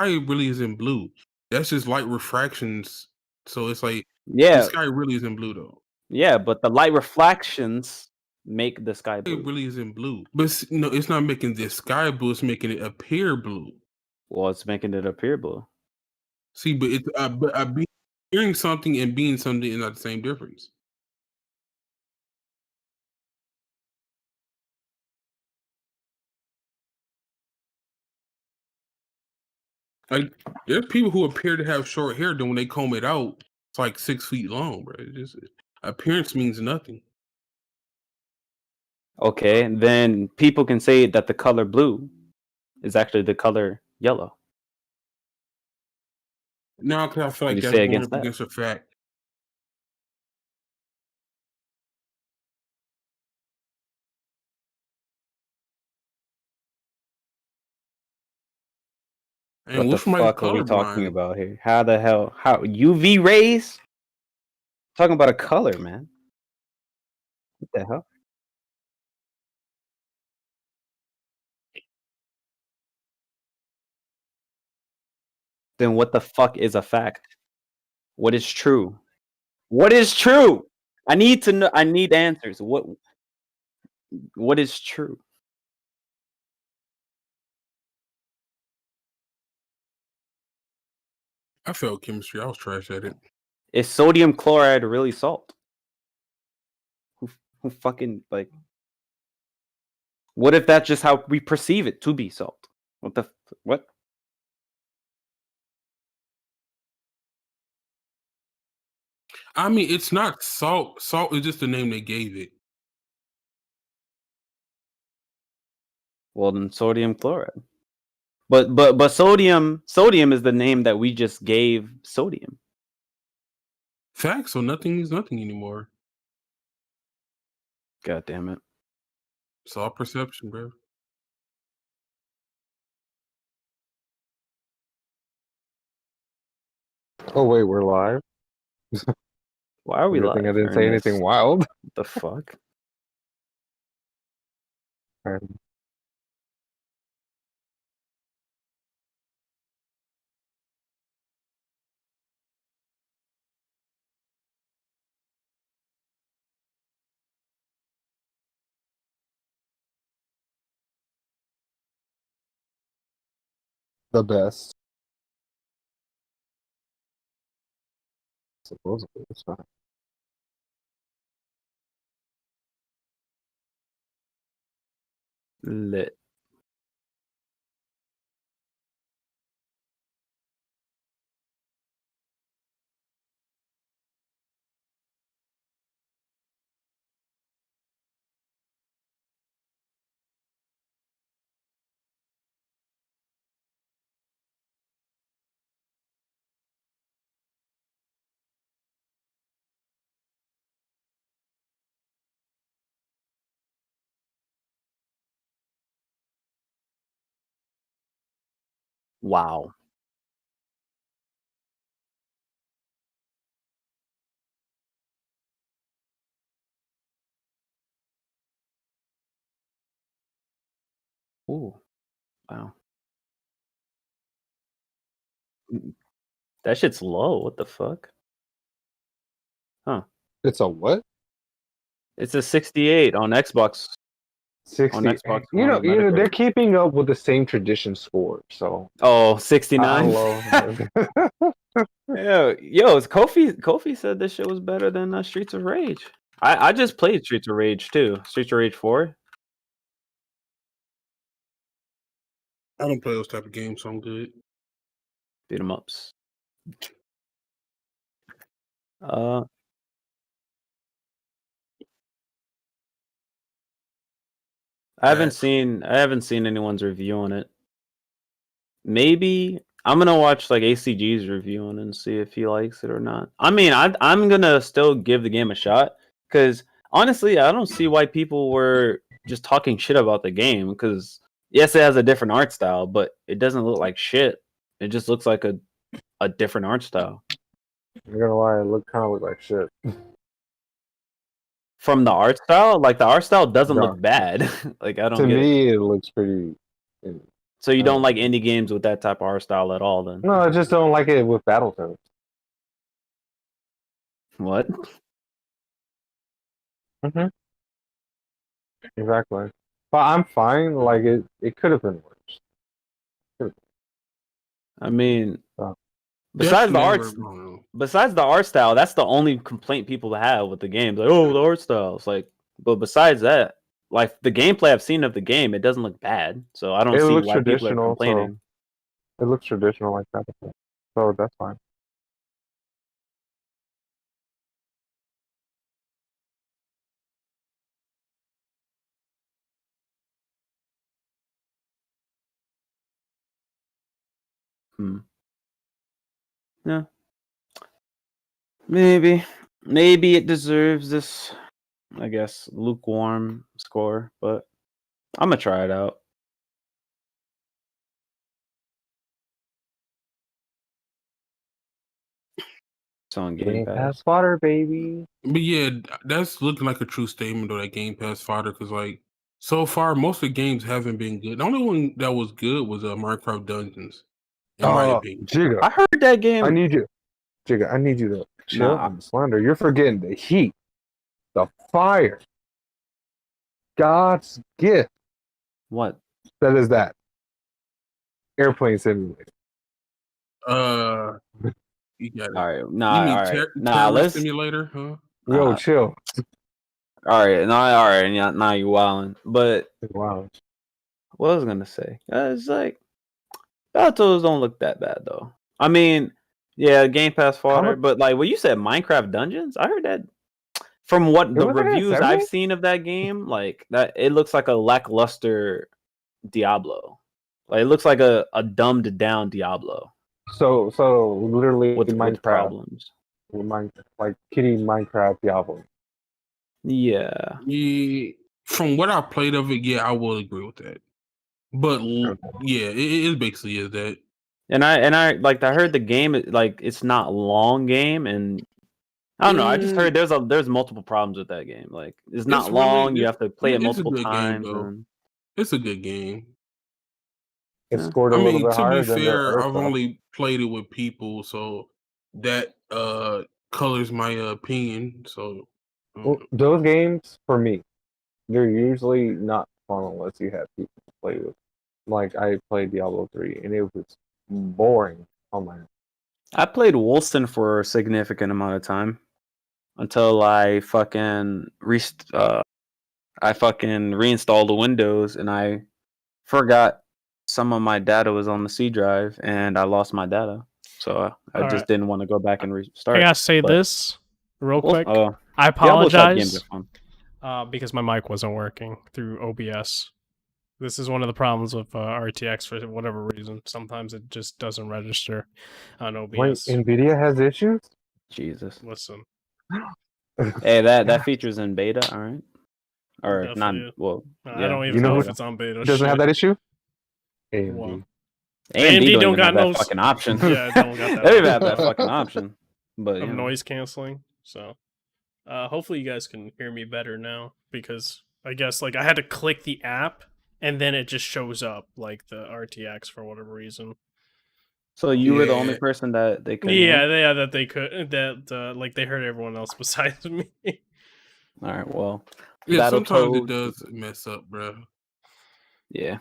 sky really isn't blue. That's just light refractions. So it's like the Yeah, sky really isn't blue though. yeah, but the light reflections make the sky It blue. really isn't blue. But no, it's not making the sky blue. It's making it appear blue. Well, it's making it appear blue. See, but it's being hearing something and being something is not the same difference. Like there's people who appear to have short hair, then when they comb it out, it's like 6 feet long, bro. It just appearance means nothing. Okay, then people can say that the color blue is actually the color yellow. Now, because I feel Would like you that's say going against up that? against a fact. And What the what's somebody fuck are we talking colorblind? about here? How the hell? How UV rays? Talking about a color, man. What the hell? Then what the fuck is a fact? What is true? What is true? I need to know. I need answers. What is true? I failed chemistry. I was trash at it. Is sodium chloride really salt? Who fucking like? What if that's just how we perceive it to be salt? What? I mean, it's not salt. Salt is just the name they gave it. Well, then sodium chloride. But sodium is the name that we just gave sodium. Facts. So nothing means nothing anymore. God damn it. It's all perception, bro. Oh wait, we're live. Why are we Good live? thing I didn't say anything Ernest? wild. What the fuck? The best. Supposedly, it's fine. Lit. Wow. Ooh. Wow. That shit's low. What the fuck? Huh. It's a what? It's a 68 on Xbox. 60. Xbox You One know, on Metacritic. they're keeping up with the same tradition score, so Oh, 69? Yeah, yo, Kofi said this shit was better than Streets of Rage. I just played Streets of Rage too. Streets of Rage 4. I don't play those type of games, so I'm good. Beat 'em ups. I haven't seen anyone's review on it. Maybe I'm gonna watch like ACG's review on it and see if he likes it or not. I mean, I'm gonna still give the game a shot because honestly, I don't see why people were just talking shit about the game. Because yes, it has a different art style, but it doesn't look like shit. It just looks like a different art style. I'm gonna lie, it kind of look like shit. From the art style, like the art style doesn't Yeah. look bad. Like I don't To get it. me, it looks pretty. So you don't like indie games with that type of art style at all, then? No, I just don't like it with Battletoads. What? Mm-hmm. Exactly. But I'm fine. Like it could have been worse. I mean, Oh. besides the art, Never, besides the art style, that's the only complaint people have with the game. Like, oh, the art style. It's like, but besides that, like the gameplay I've seen of the game, it doesn't look bad. So I don't It see looks why people are traditional, so complaining. it looks traditional like Battletoads. So that's fine. Yeah, maybe it deserves this, I guess, lukewarm score, but I'm gonna try it out. It's on Game Pass. Fodder, baby. But yeah, that's looking like a true statement though. That Game Pass fodder, because like so far most of the games haven't been good. The only one that was good was Minecraft Dungeons, in my opinion. Jigga, I heard that game. I need you to chill Nah. on the slander. You're forgetting the heat, the fire, God's gift. What? That is that. Airplane simulator. You got it. All right, You nah, mean all right, nah. Terror Let's. Simulator, huh? Yo, chill. All right, all right. Now you wilding. But Wow. what I was gonna say, it's like Battletoads don't look that bad though. I mean, yeah, Game Pass fodder, but like when you said Minecraft Dungeons, I heard that from what the reviews I've seen of that game, like that it looks like a lackluster Diablo. Like it looks like a dumbed down Diablo. So literally with Minecraft problems. Like kitty Minecraft Diablo. Yeah. From what I played of it, yeah, I will agree with that. But yeah, it basically is that. And I like I heard the game like it's not long game, and I don't know. I just heard there's multiple problems with that game. Like it's not long. You have to play it multiple times. It's a good game. It scored a little bit higher than to be fair, I've only played it with people, so that colors my opinion. So those games for me, they're usually not fun unless you have people to play with. Like I played Diablo 3 and it was boring. Oh man. I played Wolsten for a significant amount of time until I fucking reinstalled the Windows and I forgot some of my data was on the C drive and I lost my data. So I just didn't want to go back and restart. I gotta say this real quick. I apologize because my mic wasn't working through OBS. This is one of the problems with RTX for whatever reason. Sometimes it just doesn't register on OBS. Wait, NVIDIA has issues? Jesus. Listen. Hey, that feature's in beta, all right? Or definitely. Not, well, yeah. I don't even know if it's on beta. Doesn't have that issue? AMD. Well, AMD don't got that fucking option. Yeah, don't got that. They don't have that fucking option. But of noise canceling. So hopefully you guys can hear me better now, because I guess like I had to click the app and then it just shows up like the RTX for whatever reason. So you were the only person that they could. Yeah, that they could. That like they heard everyone else besides me. All right, well, yeah, sometimes it does mess up, bro. Yeah.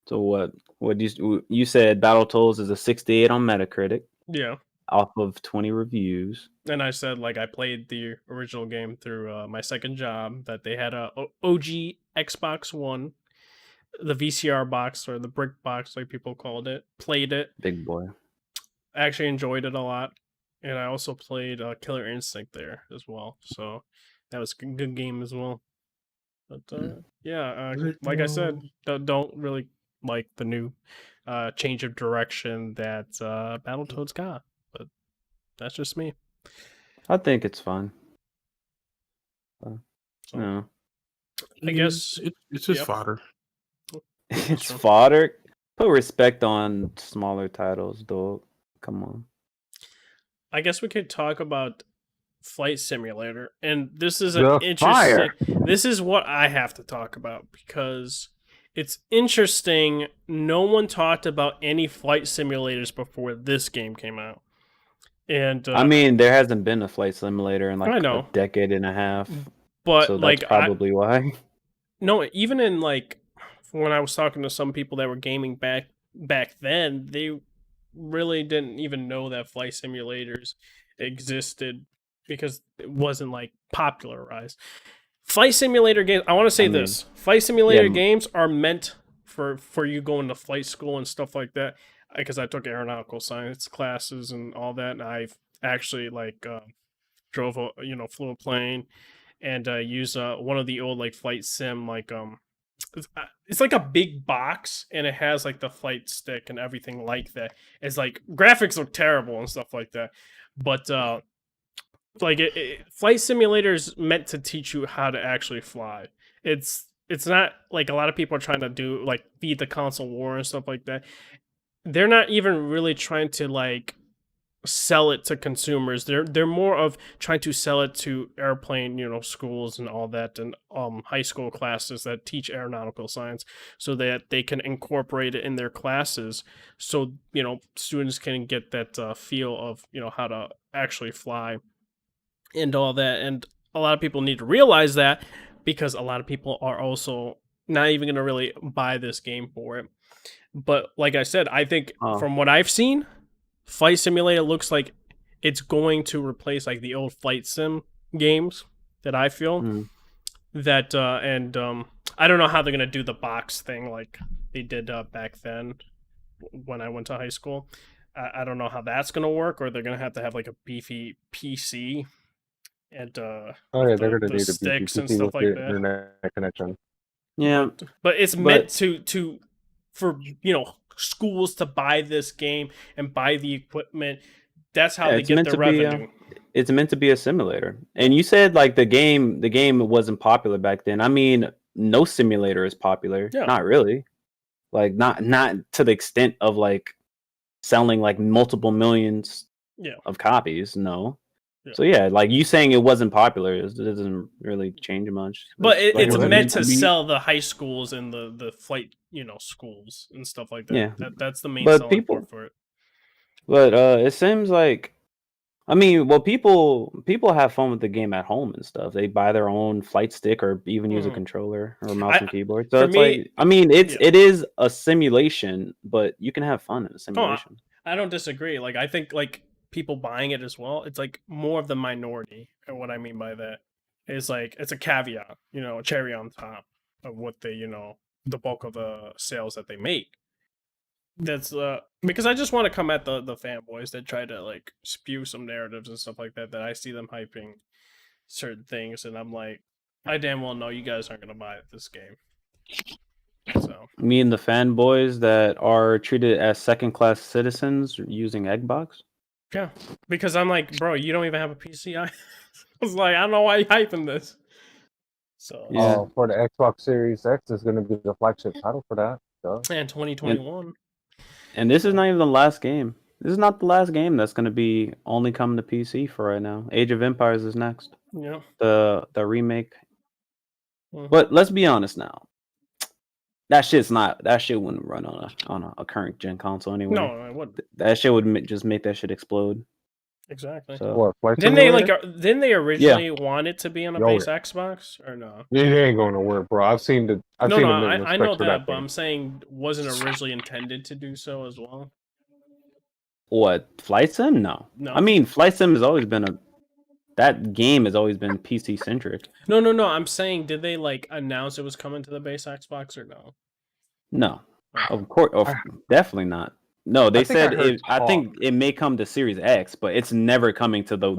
So what you said? Battletoads is a 68 on Metacritic. Yeah. Off of 20 reviews. And I said like I played the original game through my second job. That they had a OG Xbox One, the VCR box or the brick box like people called it. Played it. Big boy. I actually enjoyed it a lot, and I also played Killer Instinct there as well. So that was a good game as well. But yeah, like I said, don't really like the new change of direction that Battletoads got, but that's just me. I think it's fun. No, I guess it's just fodder. It's fodder. Put respect on smaller titles, dog. Come on. I guess we could talk about Flight Simulator, and this is an interesting. This is what I have to talk about because It's interesting. No one talked about any flight simulators before this game came out. And I mean, there hasn't been a flight simulator in I like a know, decade and a half, but so that's like probably why. no, even in like when I was talking to some people that were gaming back then, they really didn't even know that flight simulators existed because it wasn't like popularized. Flight simulator games. I want to say I mean, this: flight yeah, simulator games are meant for you going to flight school and stuff like that. Because I took aeronautical science classes and all that, and I've actually like drove a flew a plane and used one of the old like flight sim like it's like a big box and it has like the flight stick and everything like that. It's like graphics look terrible and stuff like that, but like flight simulators meant to teach you how to actually fly. It's not like a lot of people are trying to do like beat the console war and stuff like that. They're not even really trying to like sell it to consumers. They're more of trying to sell it to airplane, schools and all that, and high school classes that teach aeronautical science, so that they can incorporate it in their classes, so students can get that feel of how to actually fly and all that. And a lot of people need to realize that because a lot of people are also not even going to really buy this game for it. But like I said, I think from what I've seen, Flight Simulator looks like it's going to replace like the old flight sim games that I feel that and I don't know how they're gonna do the box thing like they did back then when I went to high school. I don't know how that's gonna work, or they're gonna have to have like a beefy PC and Oh yeah, they're gonna the need a sticks and BGP stuff with like your that. internet connection. yeah. But it's meant to for schools to buy this game and buy the equipment. That's how they It's get meant their to be. revenue. It's meant to be a simulator. And you said like the game wasn't popular back then. I mean, no simulator is popular. Yeah. Not really. Like not to the extent of like selling like multiple millions of copies. No. Yeah. So yeah, like you saying it wasn't popular, it doesn't really change much. But like it's it was meant to be. sell the high schools and the flight, schools and stuff like that. Yeah. That's the main But selling people, point for it. but it seems like I mean, well, people have fun with the game at home and stuff. They buy their own flight stick or even use a controller or mouse and keyboard. So for it's me- like, I mean, yeah. it is a simulation, but you can have fun in a simulation. I don't disagree. Like I think like people buying it as well, it's like more of the minority. And what I mean by that is like it's a caveat, a cherry on top of what they, the bulk of the sales that they make. That's because I just want to come at the fanboys that try to like spew some narratives and stuff like that I see them hyping certain things, and I'm like, I damn well know you guys aren't gonna buy this game. So Me and the fanboys that are treated as second-class citizens using Eggbox. yeah, because I'm like, bro, you don't even have a PC. I was like, I don't know why you're hyping this. So Yeah. For the Xbox Series X is going to be the flagship title for that. Duh. and 2021. And this is not even the last game. This is not the last game that's going to be only coming to PC for right now. Age of Empires is next. Yeah. The remake. But let's be honest now. That shit wouldn't run on a current gen console anyway. No, it wouldn't. That shit would just make that shit explode. Exactly. So Didn't they originally want it to be on a base Xbox or no? It ain't going to work, bro. I've seen the. I know that, but I'm saying wasn't originally intended to do so as well. What, Flight Sim? No. I mean, Flight Sim has always been that game has always been PC centric. No. I'm saying, did they like announce it was coming to the base Xbox or no? No, of course, definitely not. No, they said I think it may come to Series X, but it's never coming to the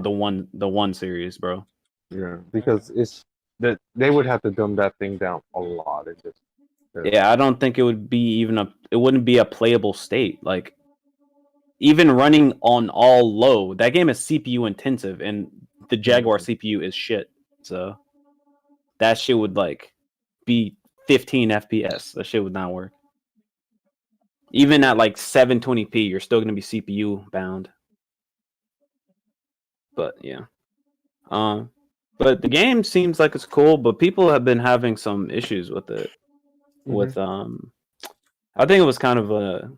one series, bro. Yeah, because it's that they would have to dumb that thing down a lot. Yeah, I don't think it would be it wouldn't be a playable state. Like even running on all low, that game is CPU intensive, and the Jaguar CPU is shit. So that shit would like be 15 FPS. That shit would not work. Even at like 720p, you're still going to be CPU bound. But yeah. But the game seems like it's cool, but people have been having some issues with it. with I think it was kind of a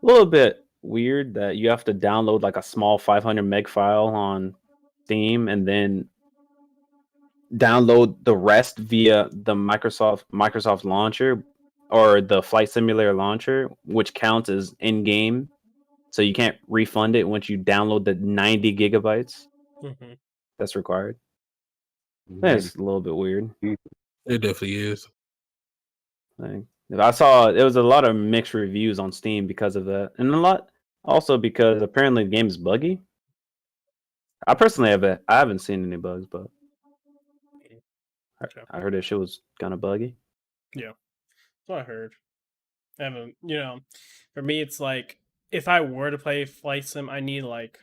little bit weird that you have to download like a small 500 meg file on Steam and then download the rest via the Microsoft launcher or the Flight Simulator launcher, which counts as in-game. So you can't refund it once you download the 90 gigabytes that's required. That's a little bit weird. It definitely is. Like, I saw it was a lot of mixed reviews on Steam because of that, and a lot also because apparently the game is buggy. I personally haven't seen any bugs, but I heard that shit was kind of buggy. Yeah, that's what I heard. And for me, it's like if I were to play Flight Sim, I need like,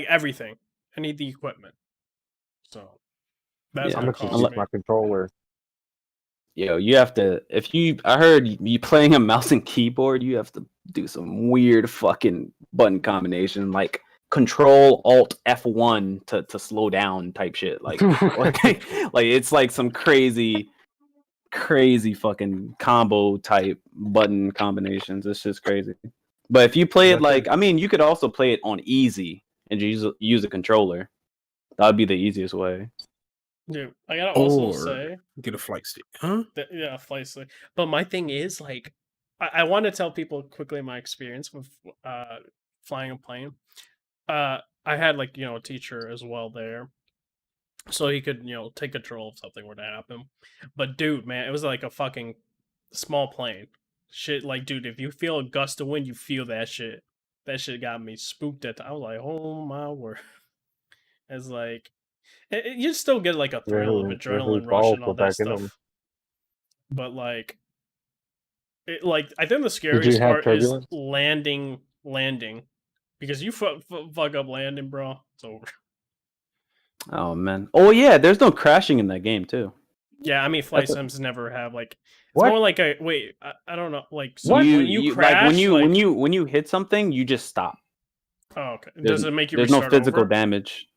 everything. I need the equipment. So that's I'm what gonna costs use me. my controller. Yo, you have to I heard you playing a mouse and keyboard, you have to do some weird fucking button combination like Control Alt F1 to slow down type shit. Like it's like some crazy fucking combo type button combinations. It's just crazy. But if you play it like you could also play it on easy and use a controller. That would be the easiest way. Dude, I gotta also Or say, get a flight stick, huh? yeah, flight stick. But my thing is like, I want to tell people quickly my experience with flying a plane. I had like a teacher as well there, so he could take control if something were to happen. But dude, man, it was like a fucking small plane. Shit, like dude, if you feel a gust of wind, you feel that shit. That shit got me spooked. I was like, oh my word. It's like you still get like a thrill of adrenaline rush and all that stuff. But like, I think the scariest part is landing, because you fuck up landing, bro. It's over. Oh man. Oh yeah, there's no crashing in that game too. Yeah, I mean, flight sims never have like. It's more like a wait. I don't know. Like so when you crash, when you hit something, you just stop. Oh, okay. Does it make you? There's no physical damage.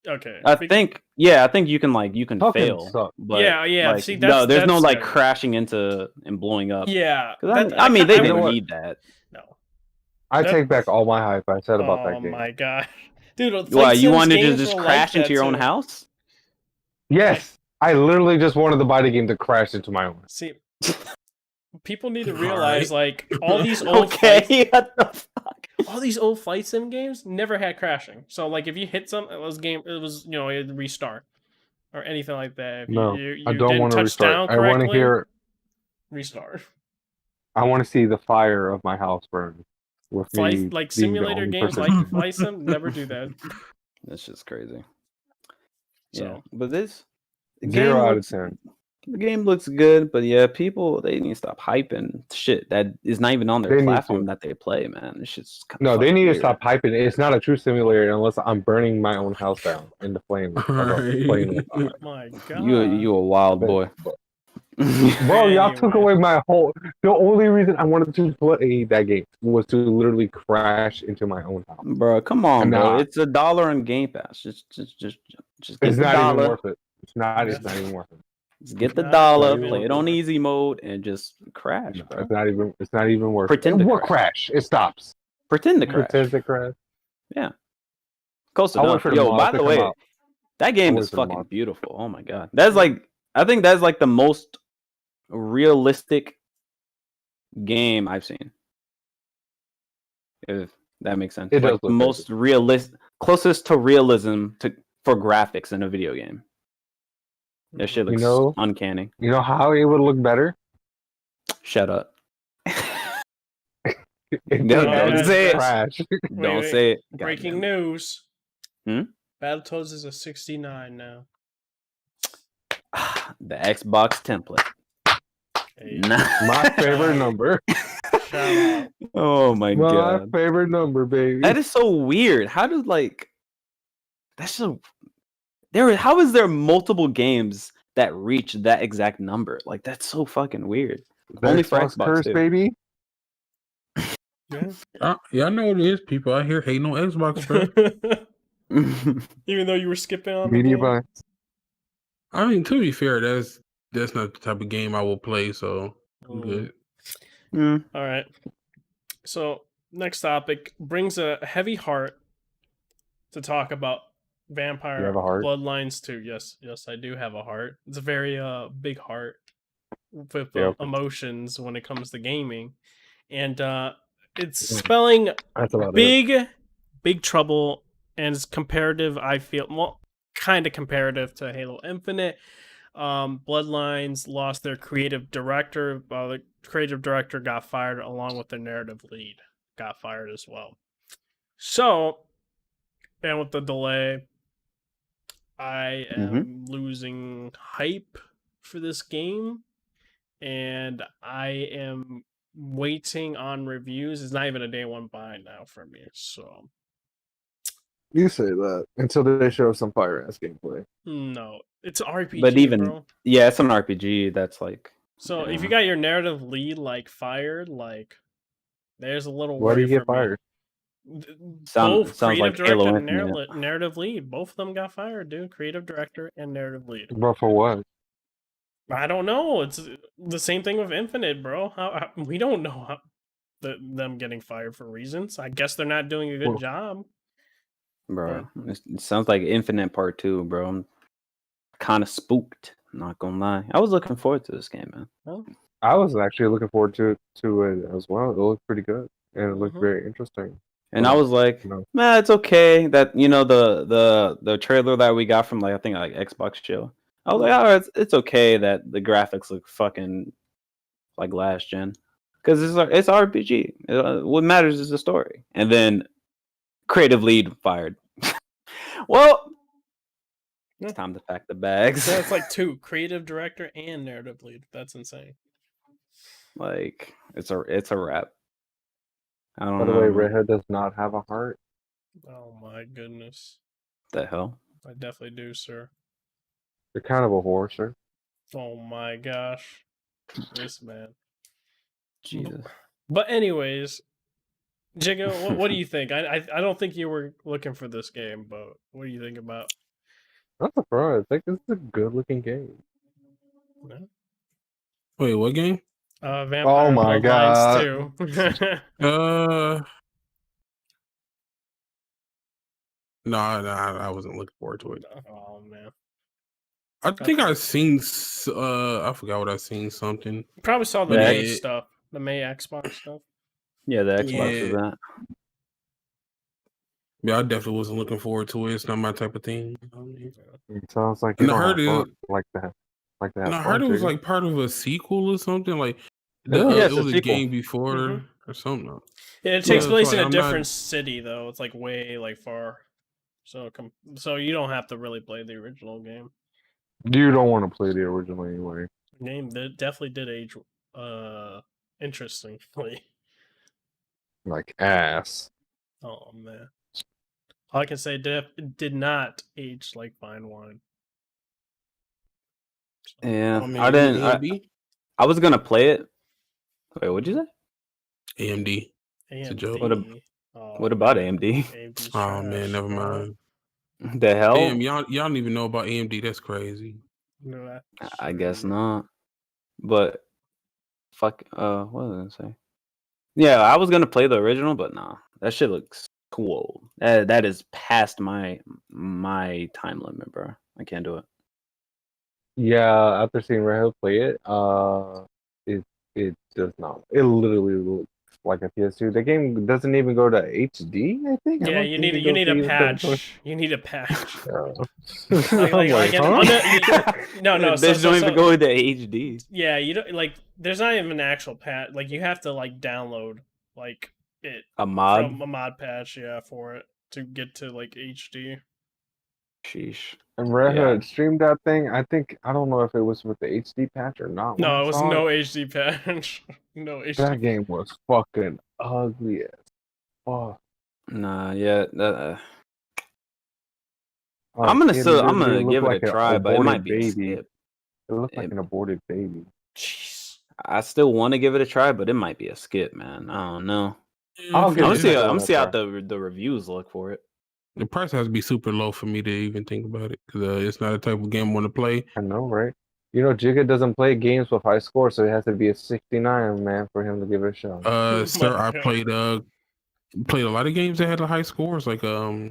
Okay. I think you can fail. But yeah. Like, see, no, there's no like scary. crashing into and blowing up. Yeah. I mean, they didn't need that. No. I take back all my hype I said about that game. Oh my god, dude! Why you wanted to just crash into your own house? Yes, I literally just wanted to buy the game to crash into my own. See, people need to realize like all these old what the fuck? All these old flight sim games never had crashing. So like if you hit something, it was it restart or anything like that. If No, you I don't want to restart. I want to hear restart. I want to see the fire of my house burn. With me like simulator games like Flight Sim never do that. That's just crazy. So. Yeah, but this 0 out of 10. The game looks good, but yeah, people they need to stop hyping shit that is not even on their platform that they play, man. It's just they need to stop hyping it. It's not a true simulator unless I'm burning my own house down in the flames. My God, you a wild boy. Bro, y'all took away my whole. The only reason I wanted to play that game was to literally crash into my own house. Bro, come on, bro. It's $1 on Game Pass. Just it's not even worth it. It's not even worth it. Just get the dollar, play it on easy mode, and just crash, bro. It's not even worth it. What crash? It stops. Pretend to crash. Pretend to crash. Yeah. Close enough. Yo, by the way, that game is fucking beautiful. Oh my god. I think that's like the most realistic game I've seen. If that makes sense. It like the most realistic, closest to realism for graphics in a video game. That shit looks uncanny. You know how it would look better? Shut up. Don't say it. Don't say it. Breaking news. Battletoads is a 69 now. The Xbox template. Hey. My favorite number. Shout out. Oh my god. My favorite number, baby. That is so weird. How does that's so how is there multiple games that reach that exact number? Like that's so fucking weird. Only for Xbox curse, baby. Yeah, I know it is. People out here hating on Xbox, bro. Even though you were skipping on Media buy. I mean, to be fair, that's not the type of game I will play, so I'm good. Mm. All right. So next topic brings a heavy heart to talk about You Vampire have a heart? Bloodlines 2. Yes, I do have a heart. It's a very big heart with Yeah, okay. emotions when it comes to gaming, and it's spelling That's about it. big trouble, and it's comparative. I feel kind of comparative to Halo Infinite. Bloodlines lost their creative director. The creative director got fired along with their narrative lead. Got fired as well. So, and with the delay, I am losing hype for this game, and I am waiting on reviews. It's not even a day one buy now for me. So You say that until they show some fire ass gameplay. no, it's RPG, But even bro. yeah, it's an RPG. That's like So if yeah. you got your narrative lead like fired, like there's a little Why do worry you get for me. fired? Both sounds creative like Halo director and Infinite. narrative lead, both of them got fired, dude. Creative director and narrative lead. But for what? I don't know. It's the same thing with Infinite, bro. We don't know them getting fired for reasons. I guess they're not doing a good Well- job. Bro, it sounds like Infinite Part 2, bro. I'm kind of spooked. Not gonna lie. I was looking forward to this game, man. Well, I was actually looking forward to it as well. It looked pretty good, and it looked Mhm. very interesting. And I was like, No. man, it's okay. That the trailer that we got from I think Xbox show. I was like, all right, it's okay that the graphics look fucking like last gen, because it's RPG. What matters is the story. And then creative lead fired. Well, it's time to pack the bags. So it's like two creative director and narrative lead. That's insane. Like it's a wrap. I don't By the know. way, man. Redhead does not have a heart. Oh my goodness. The hell? I definitely do, sir. You're kind of a whore, sir. Oh my gosh. This man. Jesus. But anyways, Jigo, what do you think? I don't think you were looking for this game, but what do you think about? Not surprised. I think this is a good looking game. Wait, what game? Vampire Oh my Bloodlines 2. No, I wasn't looking forward to it. Oh man. I think I seen. I forgot what I seen. Something. You probably saw the Yeah. May stuff. The May Xbox stuff. Yeah, the Xbox is Yeah. that. Yeah, I definitely wasn't looking forward to it. It's not my type of thing. It sounds like And you I don't heard have it. fun like that. Like that. And I heard it was like part of a sequel or something. Like it it's a was a sequel. game before Mhm. or something. Yeah, it takes Yeah, place so, in like, a I'm not- different city though. It's like way far. So so you don't have to really play the original game. You don't want to play the original anyway. The game definitely did age interestingly. Like ass. Oh man. All I can say it did not age like fine wine. So, Yeah, I mean, I didn't. AMD. I was gonna play it. Wait, what'd you say? AMD. AMD. a joke. What about AMD? AMD's Oh man, trash, never bro. mind. The hell? Damn, y'all don't even know about AMD. That's crazy. No, that's I guess crazy. not. But fuck. What was I gonna say? Yeah, I was gonna play the original, but nah, that shit looks cool. That is past my time limit, bro. I can't do it. Yeah, after seeing Redhead play it, it does not. It literally looks like a PS2. The game doesn't even go to HD. I think. I Yeah, don't you think need it a goes to patch. You need a patch. I'm like, huh? No, They don't even go into HD. Yeah, you don't like. There's not even an actual patch. Like you have to like download like it A mod. from a mod patch. Yeah, for it to get to like HD. Sheesh. And Redhead streamed that thing. I don't know if it was with the HD patch or not. when No, I it was saw no HD patch. No HD. That game was fucking ugly as fuck. Nah, yeah. Like, I'm gonna literally give looked it a like try, an but it might aborted be a baby. skip. It looked like an aborted baby. Jeez. I still want to give it a try, but it might be a skip, man. I don't know. I'll give I'm it gonna see a how try. the reviews look for it. The price has to be super low for me to even think about it because it's not a type of game I want to play. I know, right? You know, Jigga doesn't play games with high scores, so it has to be a 69, man, for him to give it a shot. Sir, I God. played a lot of games that had the high scores, like oh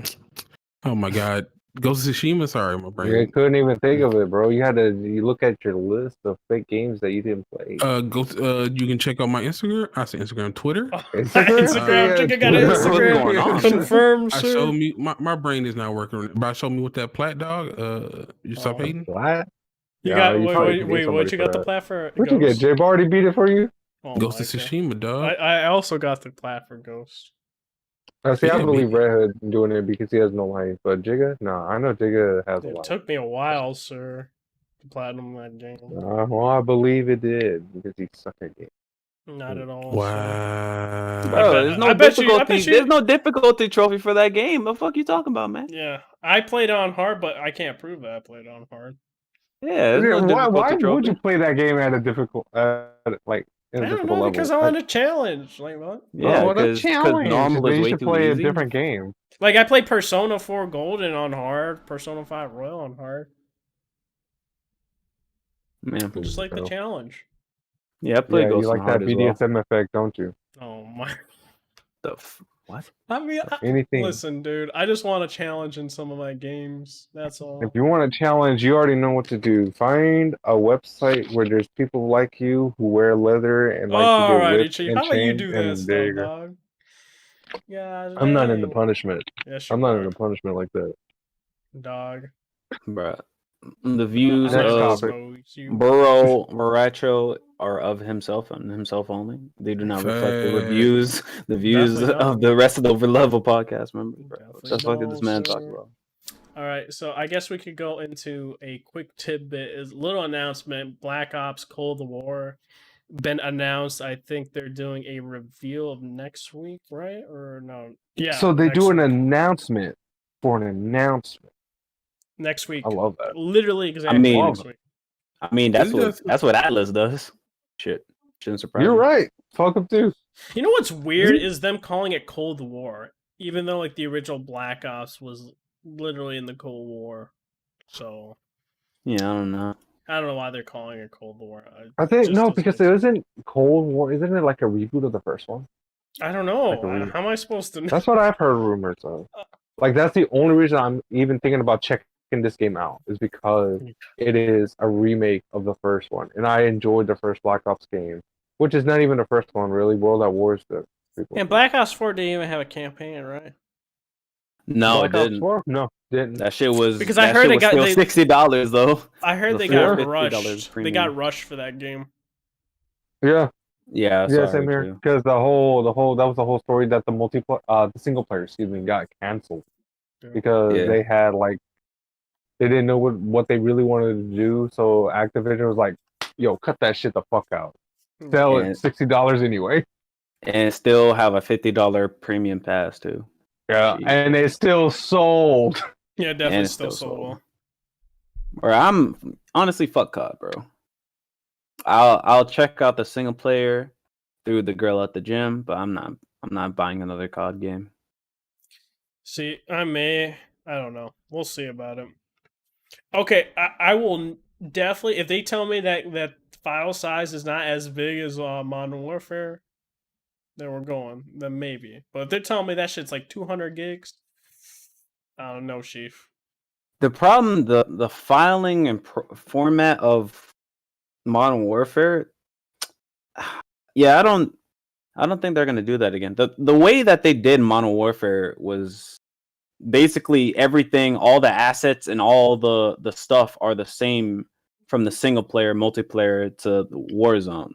my god, Ghost of Tsushima. Sorry, my You brain. couldn't even think of it, bro. You look at your list of fake games that you didn't play. You can check out my Instagram. I say Instagram, Twitter. Instagram. Jigga got an What's Instagram. going on? Confirmed, I sir. showed me my brain is not working, but I showed me with that plat dog. You stop Oh. hating. What? You Yeah, got you probably wait. paid What somebody you for got the that. plat for? What'd you get? Ghost? Jay already beat it for you? Oh Ghost my of God. Tsushima, dog. I also got the plat for Ghost. See, I Yeah, believe me. Red Hood doing it because he has no life, but Jigga, no, I know Jigga has a It life. took me a while, sir, to platinum that game. Well, I believe it did because he sucked at games. Not at all, sir. Wow. Bro, there's no I bet you- difficulty. There's no difficulty trophy for that game. What the fuck you talking about, man? Yeah, I played on hard, but I can't prove that I played on hard. Yeah, there's no difficulty Why trophy. would you play that game at a difficult, like in I a don't difficult know level? because I want a challenge. Like what? Yeah, what a because challenge! normal Then is you way should too play easy. a different game. Like I played Persona 4 Golden on hard, Persona 5 Royal on hard. Man, Just like the So, challenge. yeah, I play yeah, you Ghost on like that hard as well. BDSM effect, don't you? Oh my. What? I mean, Anything. listen, dude. I just want a challenge in some of my games. That's all. If you want a challenge, you already know what to do. Find a website where there's people like you who wear leather and like to get Alrighty, whipped Chief. and How about you chained, do that and there stuff, you go. dog? Yeah, I'm not into punishment. Yes, you I'm not are, into punishment like that. dog. Bruh. The views Next of topic. Burrow Moracho are of himself and himself only. They do not reflect the reviews, the views Definitely of don't. the rest of the Overleveled podcast members. Bro. What Definitely the fuck did this man don't, talk sir. about? All right, so I guess we could go into a quick tidbit. Is little announcement: Black Ops Cold War been announced. I think they're doing a reveal of next week, right? Or no? Yeah. So they next do an week. announcement for an announcement. Next week. I love that. Literally exactly next week. I mean, that's Isn't what Atlas does. Shouldn't surprise You're me. right. Fuck them too. You know what's weird is them calling it Cold War, even though like the original Black Ops was literally in the Cold War. So Yeah, I don't know. I don't know why they're calling it Cold War. I think just no, doesn't because make it sense. isn't Cold War. Isn't it like a reboot of the first one? I don't know. Like a re- How am I supposed to know? That's what I've heard rumors of. Like that's the only reason I'm even thinking about checking this game out is because it is a remake of the first one, and I enjoyed the first Black Ops game, which is not even the first one really. World at War is the prequel. And Black Ops 4 didn't even have a campaign, right? No, Black it Ops didn't. 4? No, didn't. That shit was Because I heard they got $60 though. I heard The they got $50 rushed. They premium. got rushed for that game. Yeah, Yeah, yeah, same here. Because that was the whole story that the single player, got canceled because Yeah. they had like they didn't know what they really wanted to do. So Activision was like, "Yo, cut that shit the fuck out. Sell it $60 anyway." And still have a $50 premium pass too. Yeah, Jeez. and it still sold. Yeah, definitely And still sold well. Or I'm honestly fuck COD, bro. I'll check out the single player through the girl at the gym, but I'm not buying another COD game. See, I don't know. We'll see about it. Okay, I will definitely, if they tell me that file size is not as big as Modern Warfare, then we're going. Then maybe. But if they're telling me that shit's like 200 gigs, I don't know, Chief. The problem, the filing and format of Modern Warfare, yeah, I don't think they're gonna do that again. The way that they did Modern Warfare was basically everything, all the assets and all the stuff are the same from the single player, multiplayer to Warzone.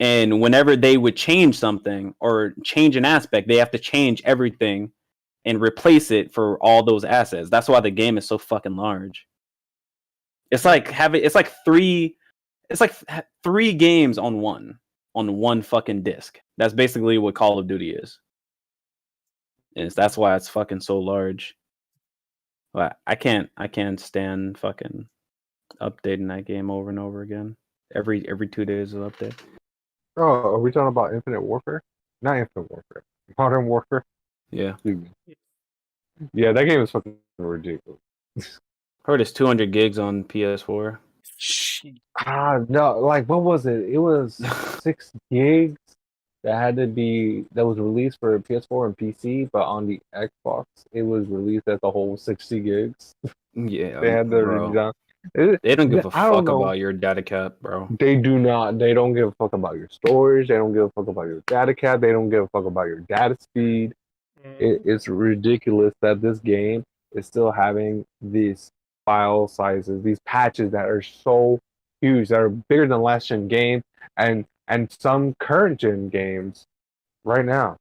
And whenever they would change something or change an aspect, they have to change everything and replace it for all those assets. That's why the game is so fucking large. It's like three games on one fucking disc. That's basically what Call of Duty is. And that's why it's fucking so large. But I can't stand fucking updating that game over and over again. Every 2 days of update. Oh, are we talking about Infinite Warfare? Not Infinite Warfare. Modern Warfare. Yeah. Yeah, that game is fucking ridiculous. Heard it's 200 gigs on PS4. Shit. No, like what was it? It was 6 gigs that was released for PS4 and PC, but on the Xbox it was released as a whole 60 gigs. Yeah, They had the bro. redone. They don't give a I don't fuck know. about your data cap, bro. They do not. They don't give a fuck about your storage. They don't give a fuck about your data cap. They don't give a fuck about your data speed. It's ridiculous that this game is still having these file sizes, these patches that are so huge, that are bigger than last gen games, and some current gen games right now.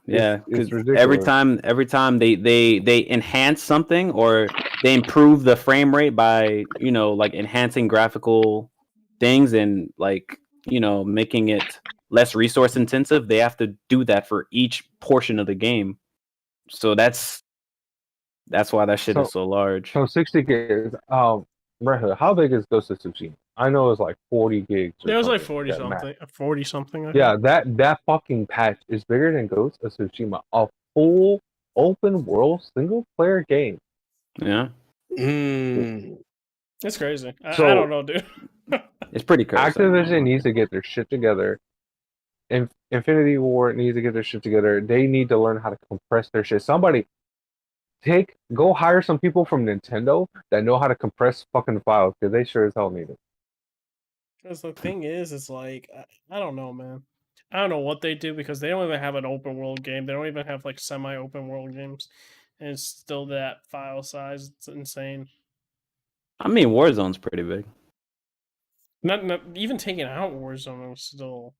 Yeah, It's because ridiculous. every time they enhance something or they improve the frame rate by like enhancing graphical things and like making it less resource intensive, they have to do that for each portion of the game. So that's why that shit is so large. So 60 gigs. Red Hood, how big is Ghost of Tsushima? I know it's like 40 gigs. There was like 40 something. Yeah, that fucking patch is bigger than Ghost of Tsushima, a full open world single player game. Yeah, It's crazy. I So- don't know, dude. it's pretty crazy. Activision needs to get their shit together. Infinity Ward needs to get their shit together. They need to learn how to compress their shit. Somebody go hire some people from Nintendo that know how to compress fucking files, because they sure as hell need it. Because the thing is, it's like I don't know, man. I don't know what they do because they don't even have an open world game. They don't even have like semi-open world games, and it's still that file size. It's insane. I mean, Warzone's pretty big. Not even taking out Warzone, it was still,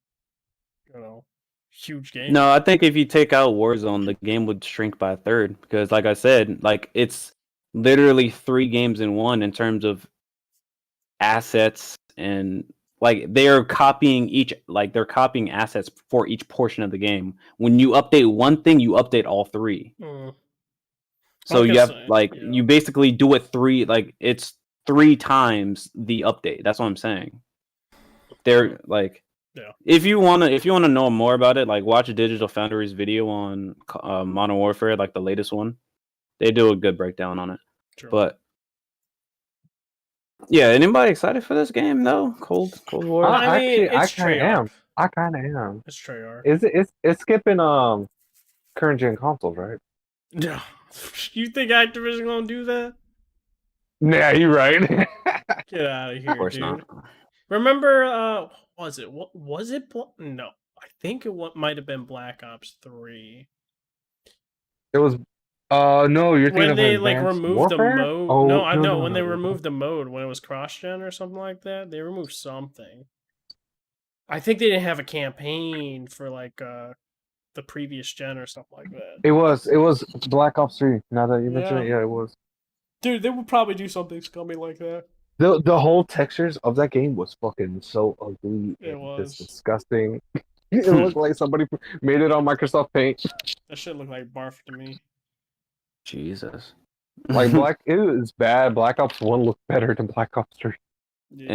huge game. No, I think if you take out Warzone, the game would shrink by a third because, like I said, like it's literally 3 games in one in terms of assets and like they're copying assets for each portion of the game. When you update one thing, you update all 3. So you have you basically do it 3 it's 3 times the update. That's what I'm saying. They're like. Yeah. If you wanna know more about it, like watch Digital Foundry's video on Modern Warfare, like the latest one. They do a good breakdown on it. True. But yeah, anybody excited for this game though? Cold War. I mean, I it's kind of am. Treyarch. I kind of am. It's Treyarch. It's skipping current gen consoles, right? Yeah. You think Activision gonna do that? Yeah, you're right. Get out of here, Of course dude. not. Remember, what was it? No, I think might have been Black Ops 3. It was no, you're thinking When of they Advanced removed Warfare? the mode. Oh, No, I know no, when they no. removed the mode when it was cross gen or something like that. They removed something. I think they didn't have a campaign for like the previous gen or something like that. It was Black Ops 3. Now that you mention it, yeah, it was. Dude, they would probably do something scummy like that. The whole textures of that game was fucking so ugly. It and was. just disgusting. It looked like somebody made it on Microsoft Paint. That shit looked like barf to me. Jesus. Like it was bad. Black Ops 1 looked better than Black Ops 3. Yeah.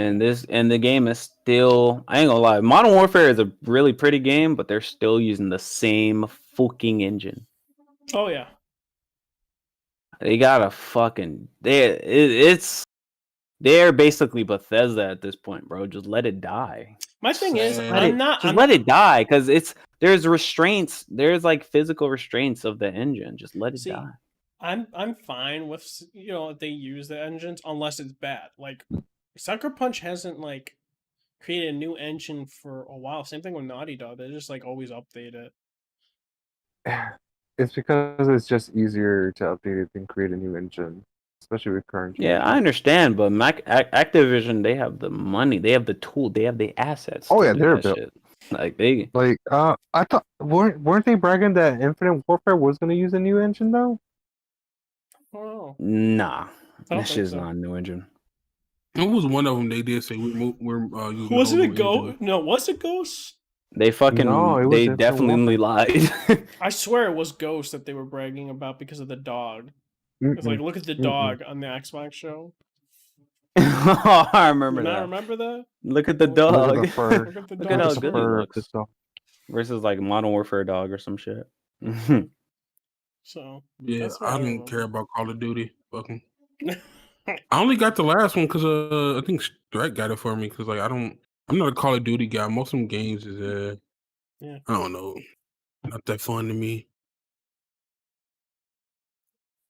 And the game is still, I ain't gonna lie, Modern Warfare is a really pretty game, but they're still using the same fucking engine. Oh yeah. They got a fucking they're basically Bethesda at this point, bro. Just let it die. My thing is, let it die because there's restraints. There's like physical restraints of the engine. Just let it die. I'm fine with if they use the engines unless it's bad. Like Sucker Punch hasn't like created a new engine for a while. Same thing with Naughty Dog. They just like always update it. It's because it's just easier to update it than create a new engine, especially with current. Yeah, I understand, but Activision, they have the money, they have the tool, they have the assets. Oh yeah, they're built. Shit. Like they I thought weren't they bragging that Infinite Warfare was going to use a new engine though? Oh, nah, this shit's so. not a new engine. It was one of them. They did say we're using. Was it a Ghost? No, was it Ghost? They fucking they definitely lied. I swear it was Ghost that they were bragging about because of the dog. It's like, look at the dog on the Xbox show. Oh, I remember that. I remember that. Look at the dog. Look at the fur. Look at the Look dog. at how good it looks. Versus like Modern Warfare dog or some shit. So Yeah, that's what I I didn't care remember. about Call of Duty. Fucking. I only got the last one because I think Strike got it for me because like I'm not a Call of Duty guy. Most of them games is Yeah. I don't know, not that fun to me.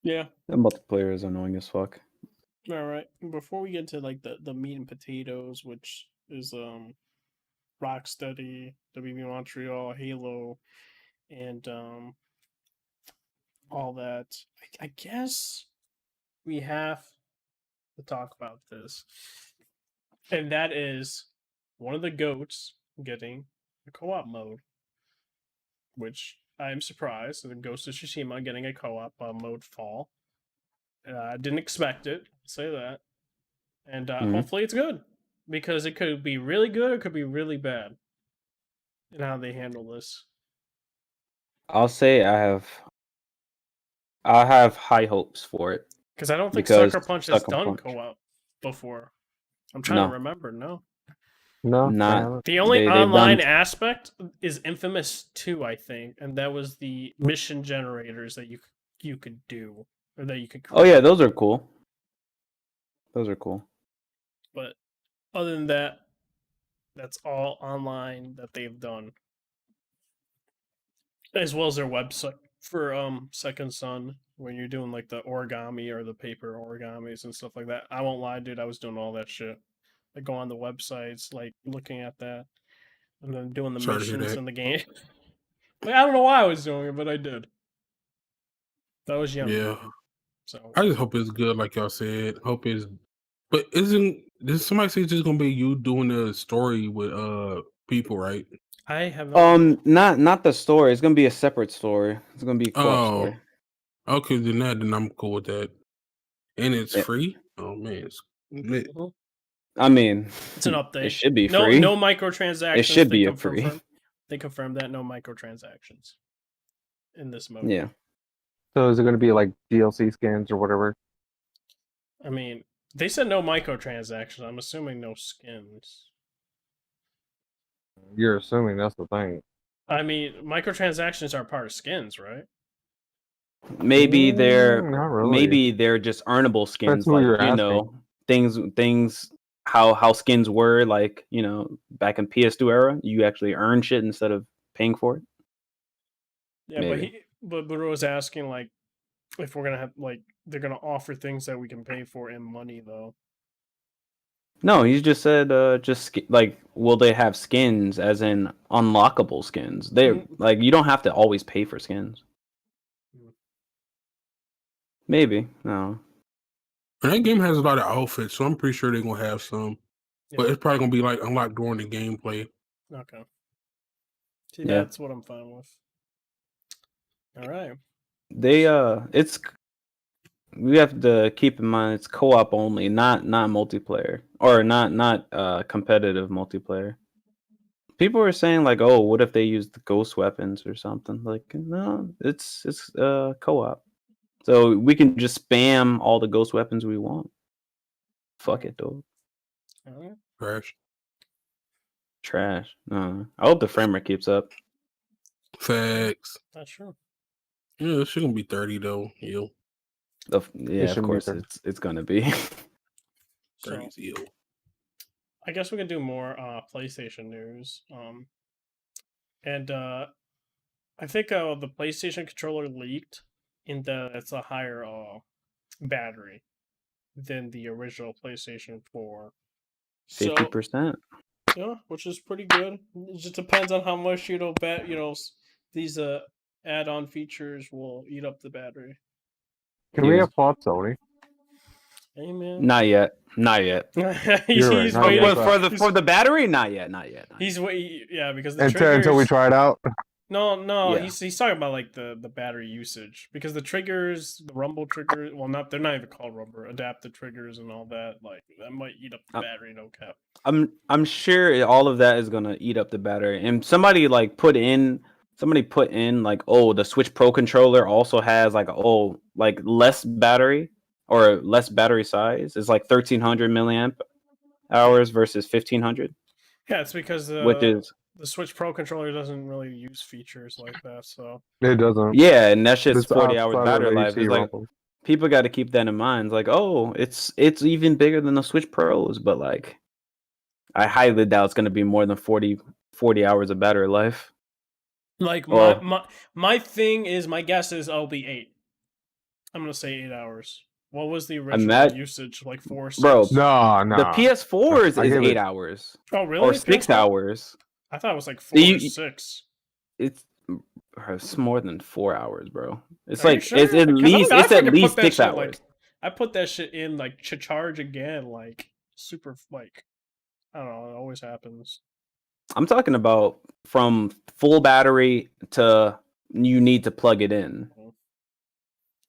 Yeah. The multiplayer is annoying as fuck. All right. Before we get to like the meat and potatoes, which is Rocksteady, WB Montreal, Halo, and all that, I guess we have to talk about this, and that is one of the goats getting a co-op mode, which I am surprised. The Ghost of Tsushima getting a co-op mode fall. I didn't expect it. I'll say that, and hopefully it's good because it could be really good or it could be really bad in how they handle this. I'll say I have high hopes for it Because I don't think because Sucker Punch has Sucker done Punch. co-op before. I'm trying to No, remember. No, No, they not haven't. the only they've done. online aspect is Infamous 2, I think, and that was the mission generators that you could do or that you could Oh yeah, create. those are cool. Those are cool. But other than that, that's all online that they've done, as well as their website for Second Son when you're doing like the origami or the paper origamis and stuff like that. I won't lie, dude. I was doing all that shit. Like go on the websites, like looking at that, and then doing the Sorry to hear missions that. in the game. Like I don't know why I was doing it, but I did. That was young. Yeah, So I just hope it's good, like y'all said. Hope it's. But did somebody say it's just gonna be you doing the story with people, right? I have no idea. Not the story. It's gonna be a separate story. It's gonna be a co-op Oh, story. okay. Then I'm cool with that. And it's Yeah. free. Oh man, it's lit. Mhm. I mean, It's an it update. should be No, free. no microtransactions. It should They be a free. They confirmed that no microtransactions in this mode. Yeah. So is it going to be like DLC skins or whatever? I mean, they said no microtransactions. I'm assuming no skins. You're assuming that's the thing. I mean, microtransactions are part of skins, right? Maybe Not really. maybe they're just earnable skins, who like you're things how skins were like, back in PS2 era. You actually earn shit instead of paying for it. Yeah, Maybe. but Bro was asking like if we're gonna have like they're gonna offer things that we can pay for in money though. No, he just said like will they have skins as in unlockable skins? Like you don't have to always pay for skins. Maybe. No. And that game has a lot of outfits, so I'm pretty sure they're gonna have some. Yeah. But it's probably gonna be like unlocked during the gameplay. Okay. See, Yeah. that's what I'm fine with. All right. We have to keep in mind it's co-op only, not multiplayer or not competitive multiplayer. People are saying like, oh, what if they use the ghost weapons or something? Like, no, it's co-op, so we can just spam all the ghost weapons we want. Fuck it, though. All right. Trash. I hope the frame rate keeps up. Facts. That's true. Yeah, it's gonna be 30 though. Yo, Yeah, of shouldn't be course 30. it's gonna be. 30's So yo. I guess we can do more PlayStation news. And I think the PlayStation controller leaked in that it's a higher battery than the original PlayStation 4. 50%. Yeah, which is pretty good. It just depends on how much bet these add-on features will eat up the battery. Can we applaud Sony? Hey man, Not yet. he's You're right, not waiting yet. For the battery, not yet. He's waiting. Yeah, because the Until we try it out. No, Yeah. he's talking about like the battery usage because the triggers, the rumble triggers. Well, they're not even called rumble. Adaptive triggers and all that. Like that might eat up the battery. No cap. I'm sure all of that is gonna eat up the battery. And somebody put in like, oh, the Switch Pro controller also has like less battery or less battery size. It's like 1300 milliamp hours versus 1500. Yeah, it's because Which is The Switch Pro controller doesn't really use features like that, so It doesn't. Yeah, and that shit's It's 40 hours outside of battery life. AC It's like rumble. people got to keep that in mind. It's like, oh, it's even bigger than the Switch Pros, but like, I highly doubt it's going to be more than 40 hours of battery life. like Well, my thing is my guess is I'll be 8. I'm gonna say 8 hours. What was the original that- usage? Like 4 or 6? bro, No, the no. PS4s I is give 8 it- hours Oh really? or 6 PS4? hours. I thought it was like 4 You- or 6. It's more than 4 hours, bro. It's Are you like sure? it's at 'Cause least I it's at freaking least put that 6 shit, hours. like, I put that shit in like to charge again, like super, like, I don't know. It always happens. I'm talking about from full battery to you need to plug it in.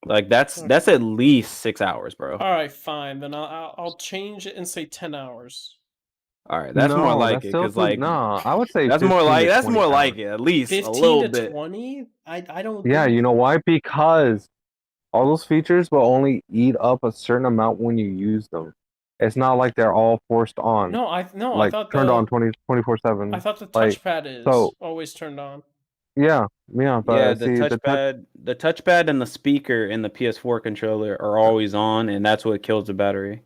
Like that's at least 6 hours, bro. All right, fine. Then I'll change it and say 10 hours. All right, that's more like it because like no, I would say that's more 15 like to that's 20 more like hours. it at least a 15 little to bit. 20? I don't. Yeah, think... you know why? Because all those features will only eat up a certain amount when you use them. It's not like they're all forced on. No, I like thought turned on 24/7. I thought the Like, touchpad is so- always turned on. yeah, but Yeah, the see, touchpad and the speaker in the PS4 controller are always on, and that's what kills the battery.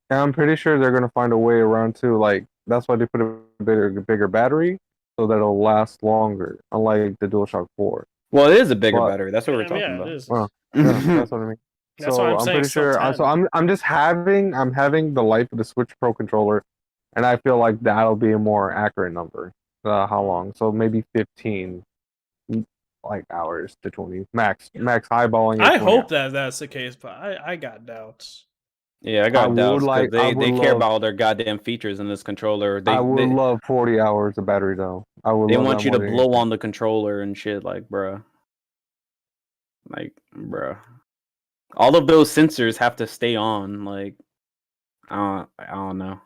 and I'm pretty sure they're gonna find a way around too. Like that's why they put a bigger battery so that it'll last longer, unlike the DualShock 4. Well, it is a bigger But- battery. That's what we're talking Yeah, about. it is. Well, Yeah, that's what I mean. That's So what I'm I'm saying. pretty Still sure. 10. So I'm having the life of the Switch Pro controller, and I feel like that'll be a more accurate number. How long? So maybe 15, like hours to 20 max highballing. I 20 hope hours. that's the case, but I got doubts. Yeah, I got would doubts because like- I they would care love- about all their goddamn features in this controller. I would they love 40 hours of battery though. I would. they love want that you to more than blow anything. on the controller and shit, like, bruh. Like, bruh. All of those sensors have to stay on. Like, I don't know.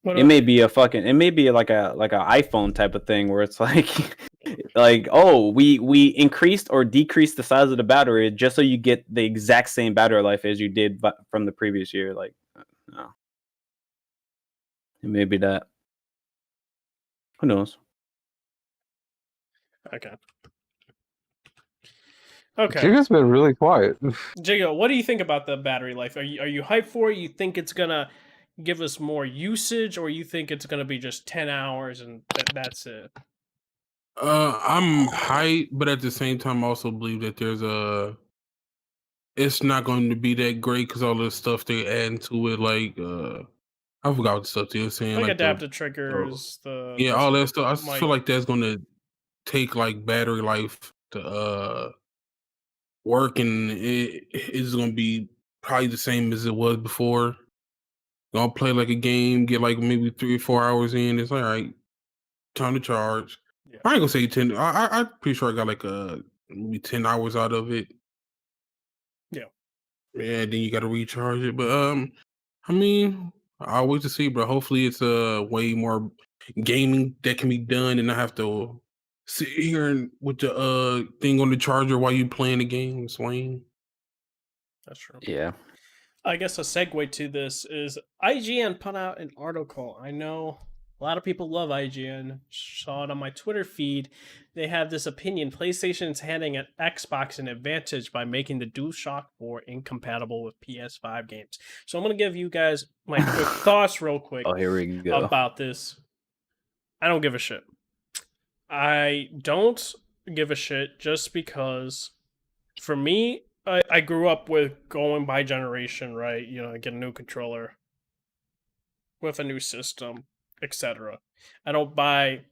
What It may be it may be like a iPhone type of thing where it's like like, oh, we increased or decreased the size of the battery just so you get the exact same battery life as you did from the previous year. Like, no. It may be that. Who knows? Okay. Okay. Jigga's been really quiet. Jigo, what do you think about the battery life? Are you hyped for it? You think it's gonna give us more usage, or you think it's gonna be just 10 hours and that's it? I'm hyped, but at the same time, I also believe that it's not going to be that great because all the stuff they add into it, like I forgot what the stuff they were saying, Like like adaptive triggers, yeah, all that stuff. I just might- feel like that's going to take like battery life to work, and it's going to be probably the same as it was before. Gonna play like a game, get like maybe 3 or 4 hours in. It's all right. Time to charge. Yeah. I ain't gonna say 10. I'm pretty sure I got like maybe 10 hours out of it. Yeah. Yeah, then you gotta recharge it. But I mean, I'll wait to see, bro. Hopefully it's way more gaming that can be done and I have to sit here and with the thing on the charger while you playing the game, swing. That's true. Yeah. I guess a segue to this is IGN put out an article. I know a lot of people love IGN. Saw it on my Twitter feed. They have this opinion. PlayStation is handing an Xbox an advantage by making the DualShock 4 incompatible with PS5 games. So I'm going to give you guys my quick thoughts real quick Oh, here we go. about this. I don't give a shit. I don't give a shit just because for me, I grew up with going by generation, right? You know, I get a new controller with a new system, etc. I don't buy.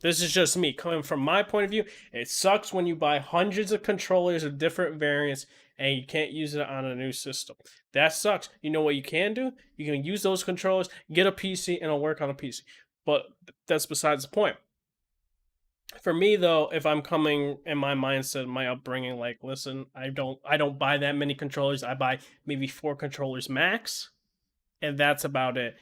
This is just me coming from my point of view. It sucks when you buy hundreds of controllers of different variants and you can't use it on a new system. That sucks. You know what you can do? You can use those controllers, get a PC, and it'll work on a PC. But that's besides the point. For me though, if I'm coming in my mindset, my upbringing, like, listen, I don't buy that many controllers. I buy maybe 4 controllers max, and that's about it.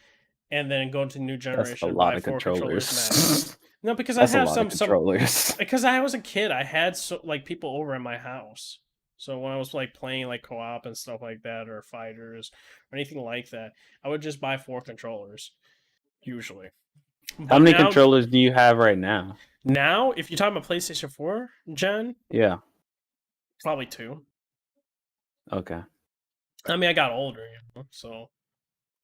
And then go to new That's a generation, lot buy of 4 controllers max. controllers. No, because That's I a have lot some of controllers. because I was a kid, I had like people over at my house. So when I was like playing like co-op and stuff like that, or fighters or anything like that, I would just buy 4 controllers usually. How But many now, controllers do you have right now? Now, if you're talking about PlayStation 4 gen, Yeah. probably 2. Okay. I mean, I got older, so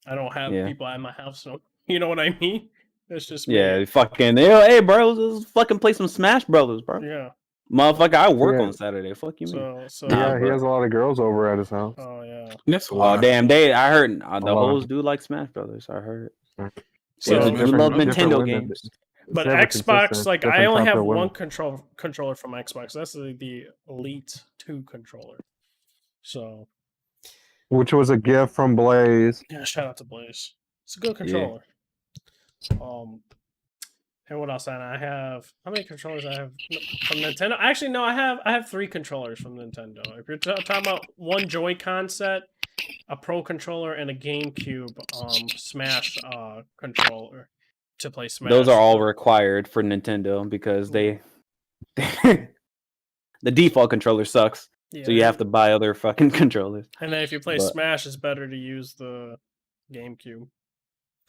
I don't have Yeah. people at my house. So you know what I mean? It's just me. Yeah. Fucking. Hey, bro, let's fucking play some Smash Brothers, bro. Yeah. Motherfucker, I work Yeah. on Saturday. Fuck you, mean? So Nah, Yeah, he but has a lot of girls over at his house. oh yeah. That's a oh lot. damn, I heard A the lot. hoes do like Smash Brothers. I heard. Yeah, They So, do different- love different Nintendo women. games. It's but never Xbox, consistent. like I Different only type have of women. one controller from Xbox. That's the Elite 2 controller. So Which was a gift from Blaze. yeah, shout out to Blaze. It's a good Yeah. controller. And what else? And I have how many controllers I have from Nintendo? Actually, no, I have 3 controllers from Nintendo. If you're talking about one Joy-Con set, a Pro controller, and a GameCube Smash controller to play Smash. Those are all required for Nintendo because they the default controller sucks. Yeah, So you have to buy other fucking controllers. And then if you play but- Smash, it's better to use the GameCube.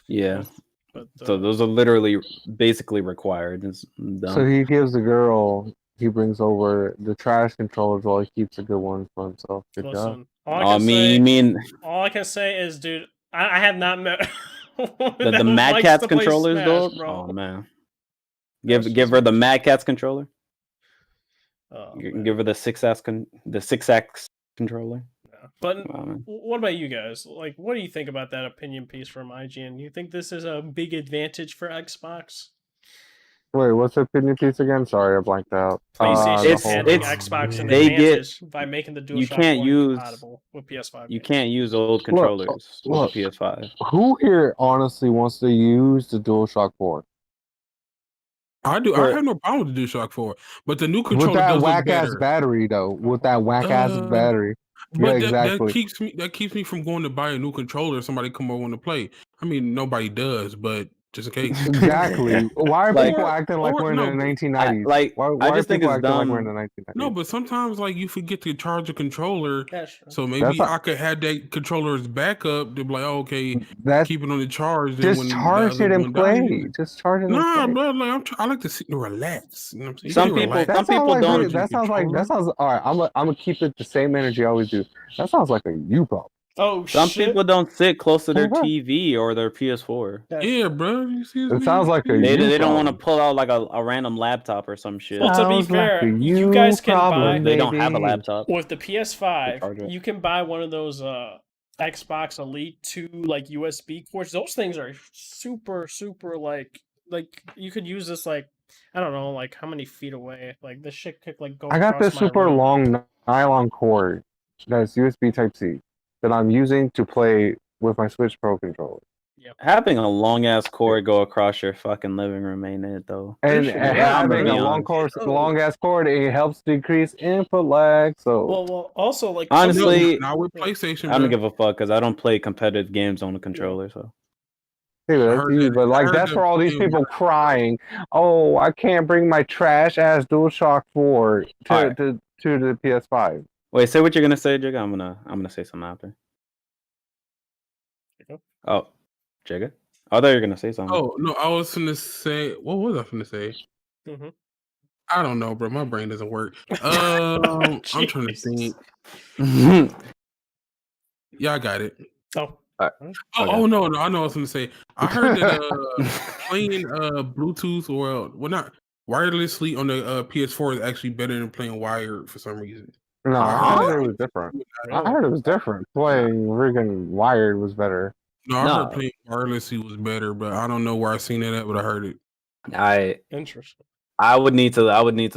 Yeah. But So those are literally basically required. It's dumb. So he gives the girl, he brings over the trash controllers while he keeps the good ones for himself. Good job. listen, all I Oh, can me, say, you mean all I can say is, dude, I have not met the Mad Cats controllers, dog? Oh man, give her the Mad Cats controller. Give her the 6X controller. Yeah. But Wow, man. what about you guys? Like, what do you think about that opinion piece from IGN? You think this is a big advantage for Xbox? Wait, what's the opinion piece again? Sorry, I blanked out. PlayStation it's- handing it's- Xbox an they advantage by making the DualShock 4 can't use- compatible with PS5. You games. can't use old controllers look. with the PS5. Who here honestly wants to use the DualShock 4? I do. Or- I have no problem with the DualShock 4, but the new With controller that does look whack ass better. battery though. With that whack ass Uh, battery. But Yeah, exactly. that keeps me from going to buy a new controller. Somebody come over to play. I mean, nobody does, but just in case. Exactly. Why are Like- people acting like we're in the no, 1990s? Why I are just think people it's acting like we're in dumb. the 1990s? No, but sometimes like you forget to charge a controller, Yeah, sure. so maybe That's not- I could have that controller as backup to be like, oh, okay, That's keep it on the charge. Then just when the charge other it and one dies, play. Just charge it and Nah, play. bro, like I like to sit and relax. You know what I'm saying? You Some can't people- relax. That Some sounds people like don't- that sounds all right. I'm gonna keep it the same energy I always do. That sounds like a you problem. Oh, Some shit. people don't sit close to their Uh-huh. TV or their PS4. Yeah, bro. You see It sounds like a They you don't want to problem. pull out like a random laptop or some shit. Well, to be Sounds like fair, a you guys can problem, buy They don't have a baby. laptop. with the Charge PS5. it. You can buy one of those Xbox Elite 2 like USB cords. Those things are super like you could use this like I don't know like how many feet away. Like this shit could like go. I got across this my super room. long nylon cord that's USB Type C that I'm using to play with my Switch Pro controller. Having a long ass cord go across your fucking living room ain't it though. And Yeah, I'm having gonna a be long ass cord, it helps decrease input lag. So Well, also like Honestly, not with PlayStation. I don't bro. give a fuck because I don't play competitive games on the controller. So hey, that's heard you, that- but I like heard that's that for all these video. people crying. Oh, I can't bring my trash ass DualShock 4 to Alright. to the PS5. wait, say what you're gonna say, Jigga. I'm gonna say something after. Jigga? Oh, Jigga. I thought you were gonna say something. Oh no, I was gonna say. What was I gonna say? Mhm. I don't know, bro. My brain doesn't work. I'm trying to Jesus. think. Yeah, I got it. Oh, Oh no, I know what I was gonna say. I heard that playing Bluetooth or well not wirelessly on the PS4 is actually better than playing wired for some reason. No, I Huh? heard it was different. I really? heard it was different. Playing friggin' wired was better. No, I No. heard playing wirelessly was better, but I don't know where I seen it at, but I heard it. Interesting. I would need to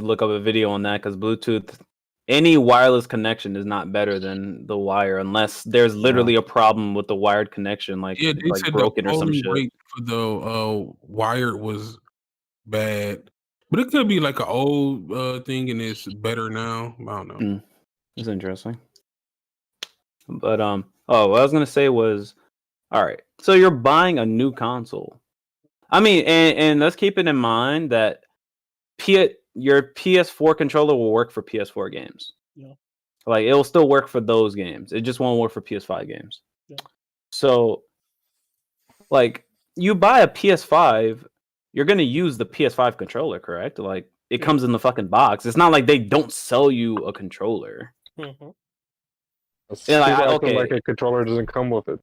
look up a video on that because Bluetooth, any wireless connection is not better than the wire unless there's literally a problem with the wired connection, like Yeah, they like said broken the or some holy shit. rate for the wired was bad, but it could be like an old thing and it's better now. I don't know. It's interesting. But what I was gonna say was, all right, so you're buying a new console. I mean, and let's keep it in mind that your PS4 controller will work for PS4 games. Yeah. Like it will still work for those games. It just won't work for PS5 games. Yeah. So, like, you buy a PS5, you're gonna use the PS5 controller, correct? Like it Yeah. comes in the fucking box. It's not like they don't sell you a controller. Mhm. Yeah, like, Acting like okay. a controller doesn't come with it.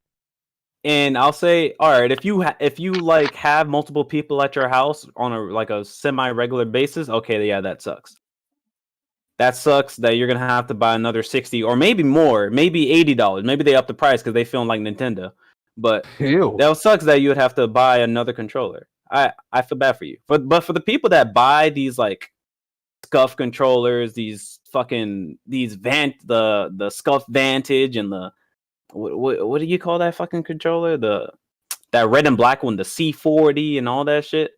And I'll say, all right, if you like have multiple people at your house on a semi-regular basis, okay, yeah, that sucks. That sucks that you're gonna have to buy another $60 or maybe more, maybe $80. Maybe they up the price because they feel like Nintendo. But Ew. that sucks that you would have to buy another controller. I feel bad for you. But for the people that buy these like scuff controllers, these the scuff Vantage and the what do you call that fucking controller? That red and black one, the C40 and all that shit.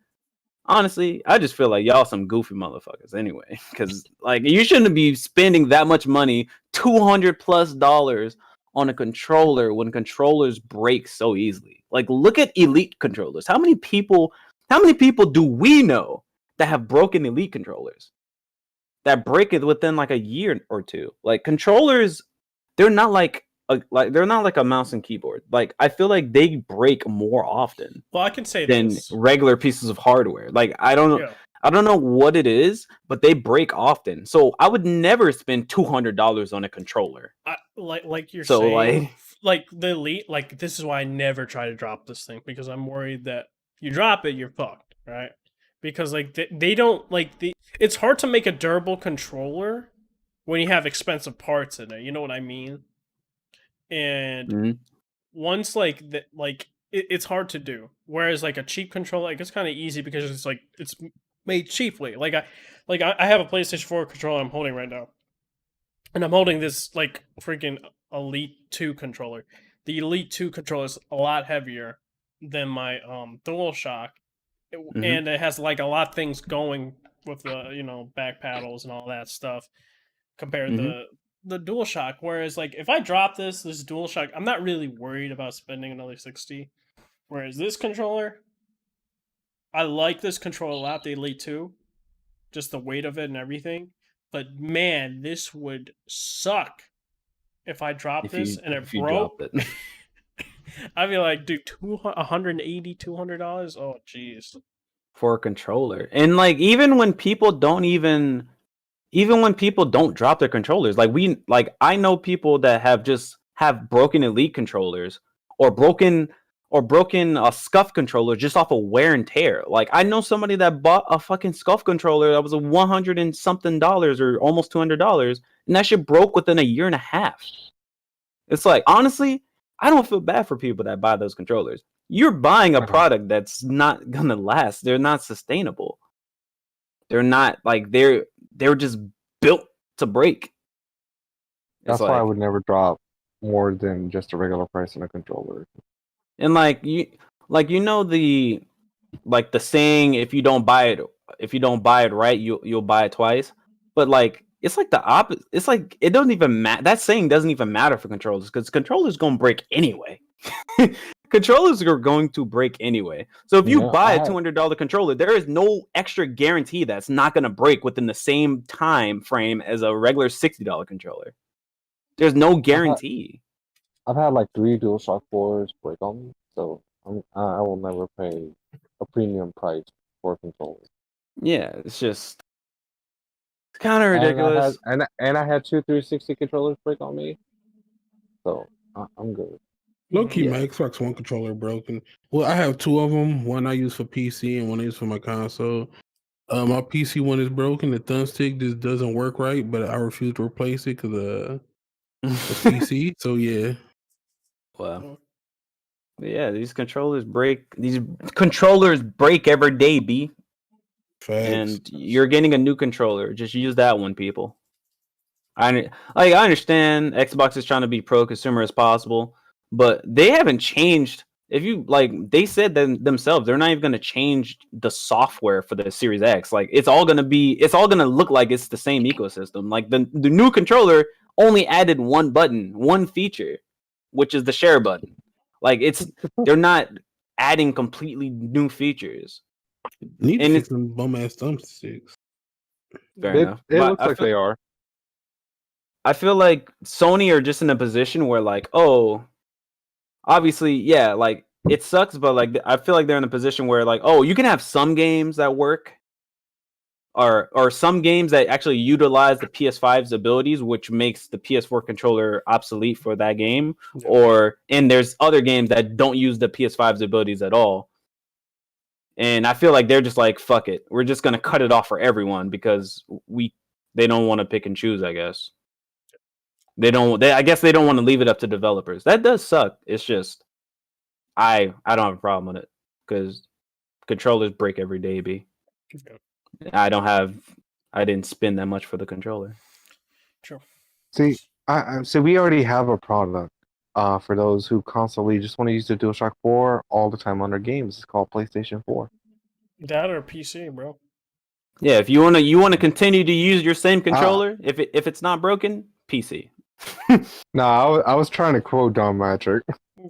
Honestly, I just feel like y'all some goofy motherfuckers anyway. Because like you shouldn't be spending that much money, $200+ on a controller when controllers break so easily. Like look at Elite controllers. How many people do we know that have broken Elite controllers? That break it within like a year or two. Like controllers, they're not like they're not like a mouse and keyboard. Like I feel like they break more often Well, I can say than this. regular pieces of hardware. Like I don't Yeah. know what it is, but they break often. So I would never spend $200 on a controller. Like you're So saying, like the Elite, like this is why I never try to drop this thing because I'm worried that you drop it, you're fucked, right? Because like they don't like it's hard to make a durable controller when you have expensive parts in it. You know what I mean? And Mhm. once like that, like it's hard to do. Whereas like a cheap controller, like it's kind of easy because it's like it's made cheaply. I have a PlayStation 4 controller I'm holding right now, and I'm holding this like freaking Elite 2 controller. The Elite 2 controller is a lot heavier than my DualShock, and it has like a lot of things going with the back paddles and all that stuff compared to the DualShock. Whereas like if I drop this DualShock, I'm not really worried about spending another 60. Whereas this controller, I like this controller a lot, the Elite 2, just the weight of it and everything. But man, this would suck if I dropped this and it if you broke. drop it. I'd be like, dude, $180, $200? Oh, jeez. For a controller. And like even when people don't drop their controllers, like I know people that have broken Elite controllers or broken a scuff controller just off of wear and tear. Like I know somebody that bought a fucking scuff controller that was a $100 and something or almost $200, and that shit broke within a year and a half. It's like honestly, I don't feel bad for people that buy those controllers. You're buying a product that's not gonna last. They're not sustainable. They're not like they're just built to break. That's why I would never drop more than just a regular price on a controller. And the saying, if you don't buy it right, you'll buy it twice. But like it's like the opposite. It's like it doesn't even matter. That saying doesn't even matter for controllers because controllers gonna break anyway. Controllers are going to break anyway. So if you buy a $200 controller, there is no extra guarantee that's not going to break within the same time frame as a regular $60 controller. There's no guarantee. I've had like 3 DualShock 4s break on me, so I will never pay a premium price for a controller. Yeah, it's kind of ridiculous. And I had 2 360 controllers break on me, so I'm good. Low key, my Xbox One controller broken. Well, I have 2 of them. One I use for PC and one I use for my console. My PC one is broken. The thumbstick just doesn't work right, but I refuse to replace it because the PC. So yeah. Wow. Yeah, these controllers break. These controllers break every day, B. Facts. And you're getting a new controller. Just use that one, people. I understand Xbox is trying to be pro-consumer as possible, but they haven't changed. If you they said themselves, they're not even going to change the software for the Series X. Like it's all going to look like it's the same ecosystem. Like the new controller only added one button, one feature, which is the share button. Like they're not adding completely new features. Need to fix some bum ass thumbsticks. Fair enough. It looks like they are. I feel like Sony are just in a position where obviously, yeah, like it sucks, but like I feel like they're in a position where like, oh, you can have some games that work, or some games that actually utilize the PS5's abilities, which makes the PS4 controller obsolete for that game. Yeah. And there's other games that don't use the PS5's abilities at all. And I feel like they're just like, fuck it, we're just gonna cut it off for everyone because they don't want to pick and choose. I guess I guess they don't want to leave it up to developers. That does suck. It's just I don't have a problem with it because controllers break every day, B. Yeah. I didn't spend that much for the controller. True. See, so we already have a product for those who constantly just want to use the DualShock 4 all the time on their games. It's called PlayStation 4. That or PC, bro. Yeah, if you wanna continue to use your same controller, if it's not broken, PC. No, I was trying to quote Don Matrick.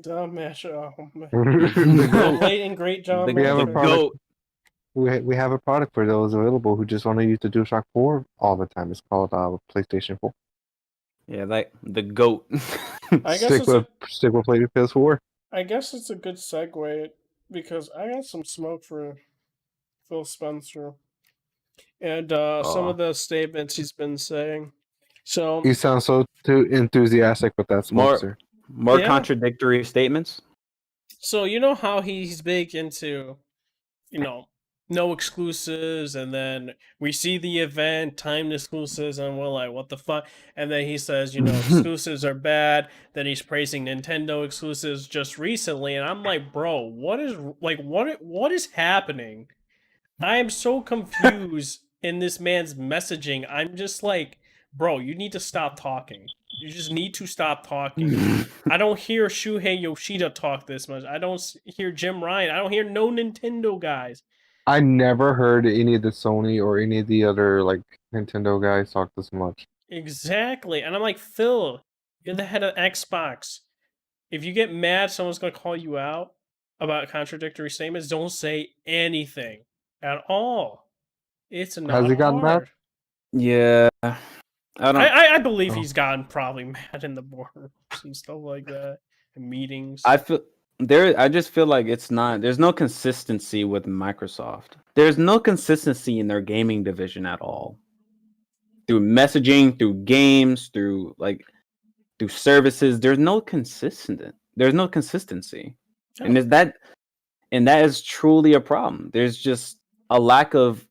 John Mash. Oh, man. we Late and great John We have a Mash. product. have a product for those available who just want to use the DualShock 4 all the time. It's called PlayStation 4. Yeah, like the GOAT. I guess Stick with PS4. I guess it's a good segue because I got some smoke for Phil Spencer and some of the statements he's been saying. So You sound so too enthusiastic with that smoke, sir. More Yeah. contradictory statements. So you know how he's big into, no exclusives, and then we see the event, timed exclusives, and we're like, what the fuck? And then he says, exclusives are bad. Then he's praising Nintendo exclusives just recently, and I'm like, bro, what is happening? I am so confused in this man's messaging. I'm just like, bro, you need to stop talking. You just need to stop talking. I don't hear Shuhei Yoshida talk this much. I don't hear Jim Ryan. I don't hear no Nintendo guys. I never heard any of the Sony or any of the other like Nintendo guys talk this much. Exactly. And I'm like, Phil, you're the head of Xbox. If you get mad, someone's going to call you out about contradictory statements. Don't say anything at all. It's not Has he gotten mad? hard. Yeah, I believe Oh. he's gotten probably mad in the boardrooms and stuff like that, and meetings. I just feel like there's no consistency with Microsoft. There's no consistency in their gaming division at all. Through messaging, through games, through services, there's no consistency. Oh. And that is truly a problem. There's just lack of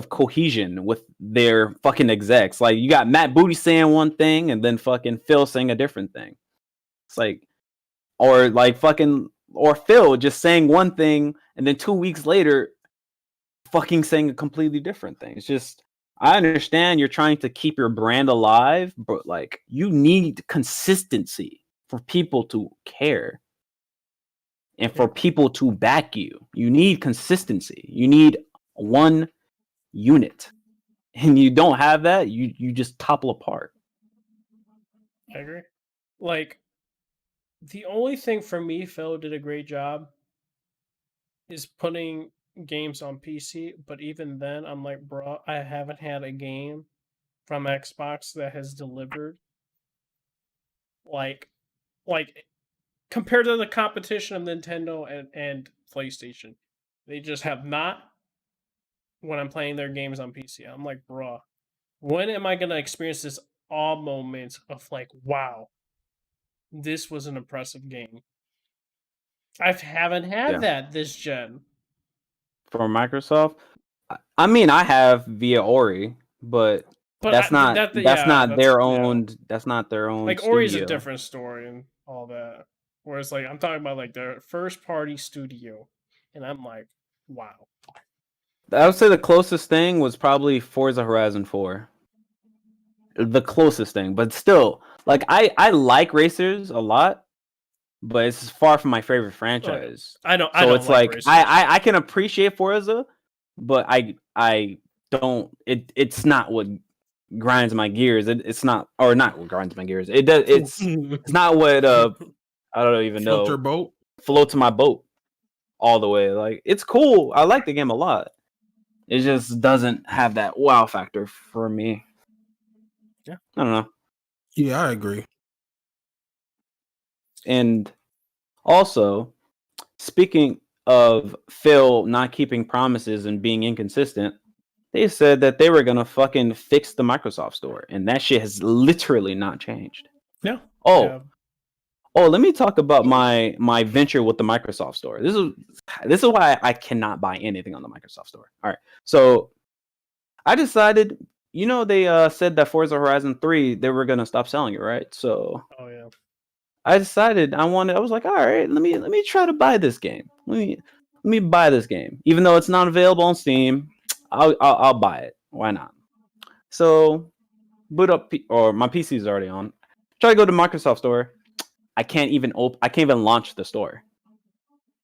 cohesion with their fucking execs. Like you got Matt Booty saying one thing and then fucking Phil saying a different thing. It's like, or Phil just saying one thing and then 2 weeks later fucking saying a completely different thing. It's just, I understand you're trying to keep your brand alive, but like you need consistency for people to care and for people to back you. You need consistency. You need one unit, and you don't have that, you just topple apart. I agree. Like, the only thing for me Phil did a great job is putting games on PC, but even then I'm like, bro, I haven't had a game from Xbox that has delivered like compared to the competition of Nintendo and PlayStation. They just have not when I'm playing their games on PC. I'm like, bro, when am I gonna experience this awe moment of like, wow, this was an impressive game? I haven't had that this gen. For Microsoft, I mean, I have via Ori, but that's not their own. That's not their own. Like studio. Ori's a different story and all that. Whereas like I'm talking about like their first party studio, and I'm like, wow. I would say the closest thing was probably Forza Horizon 4. The closest thing, but still, like I like racers a lot, but it's far from my favorite franchise. I don't it's like racers. I can appreciate Forza, but I don't. It's not what grinds my gears. It's not, or not what grinds my gears. It does. It's not what I don't even know. Float your boat. Float to my boat all the way. Like it's cool. I like the game a lot. It just doesn't have that wow factor for me. Yeah, I don't know. Yeah, I agree. And Also, speaking of Phil not keeping promises and being inconsistent, they said that they were gonna fucking fix the Microsoft Store, and that shit has literally not changed. Yeah. Oh, Yeah. let me talk about my venture with the Microsoft Store. This is why I cannot buy anything on the Microsoft Store. All right, so I decided, they said that Forza Horizon 3 they were gonna stop selling it, right? So Oh yeah. I decided I was like, all right, let me try to buy this game. Let me buy this game, even though it's not available on Steam. I'll buy it. Why not? So boot up, or my PC is already on. Try to go to Microsoft Store. I can't even launch the store.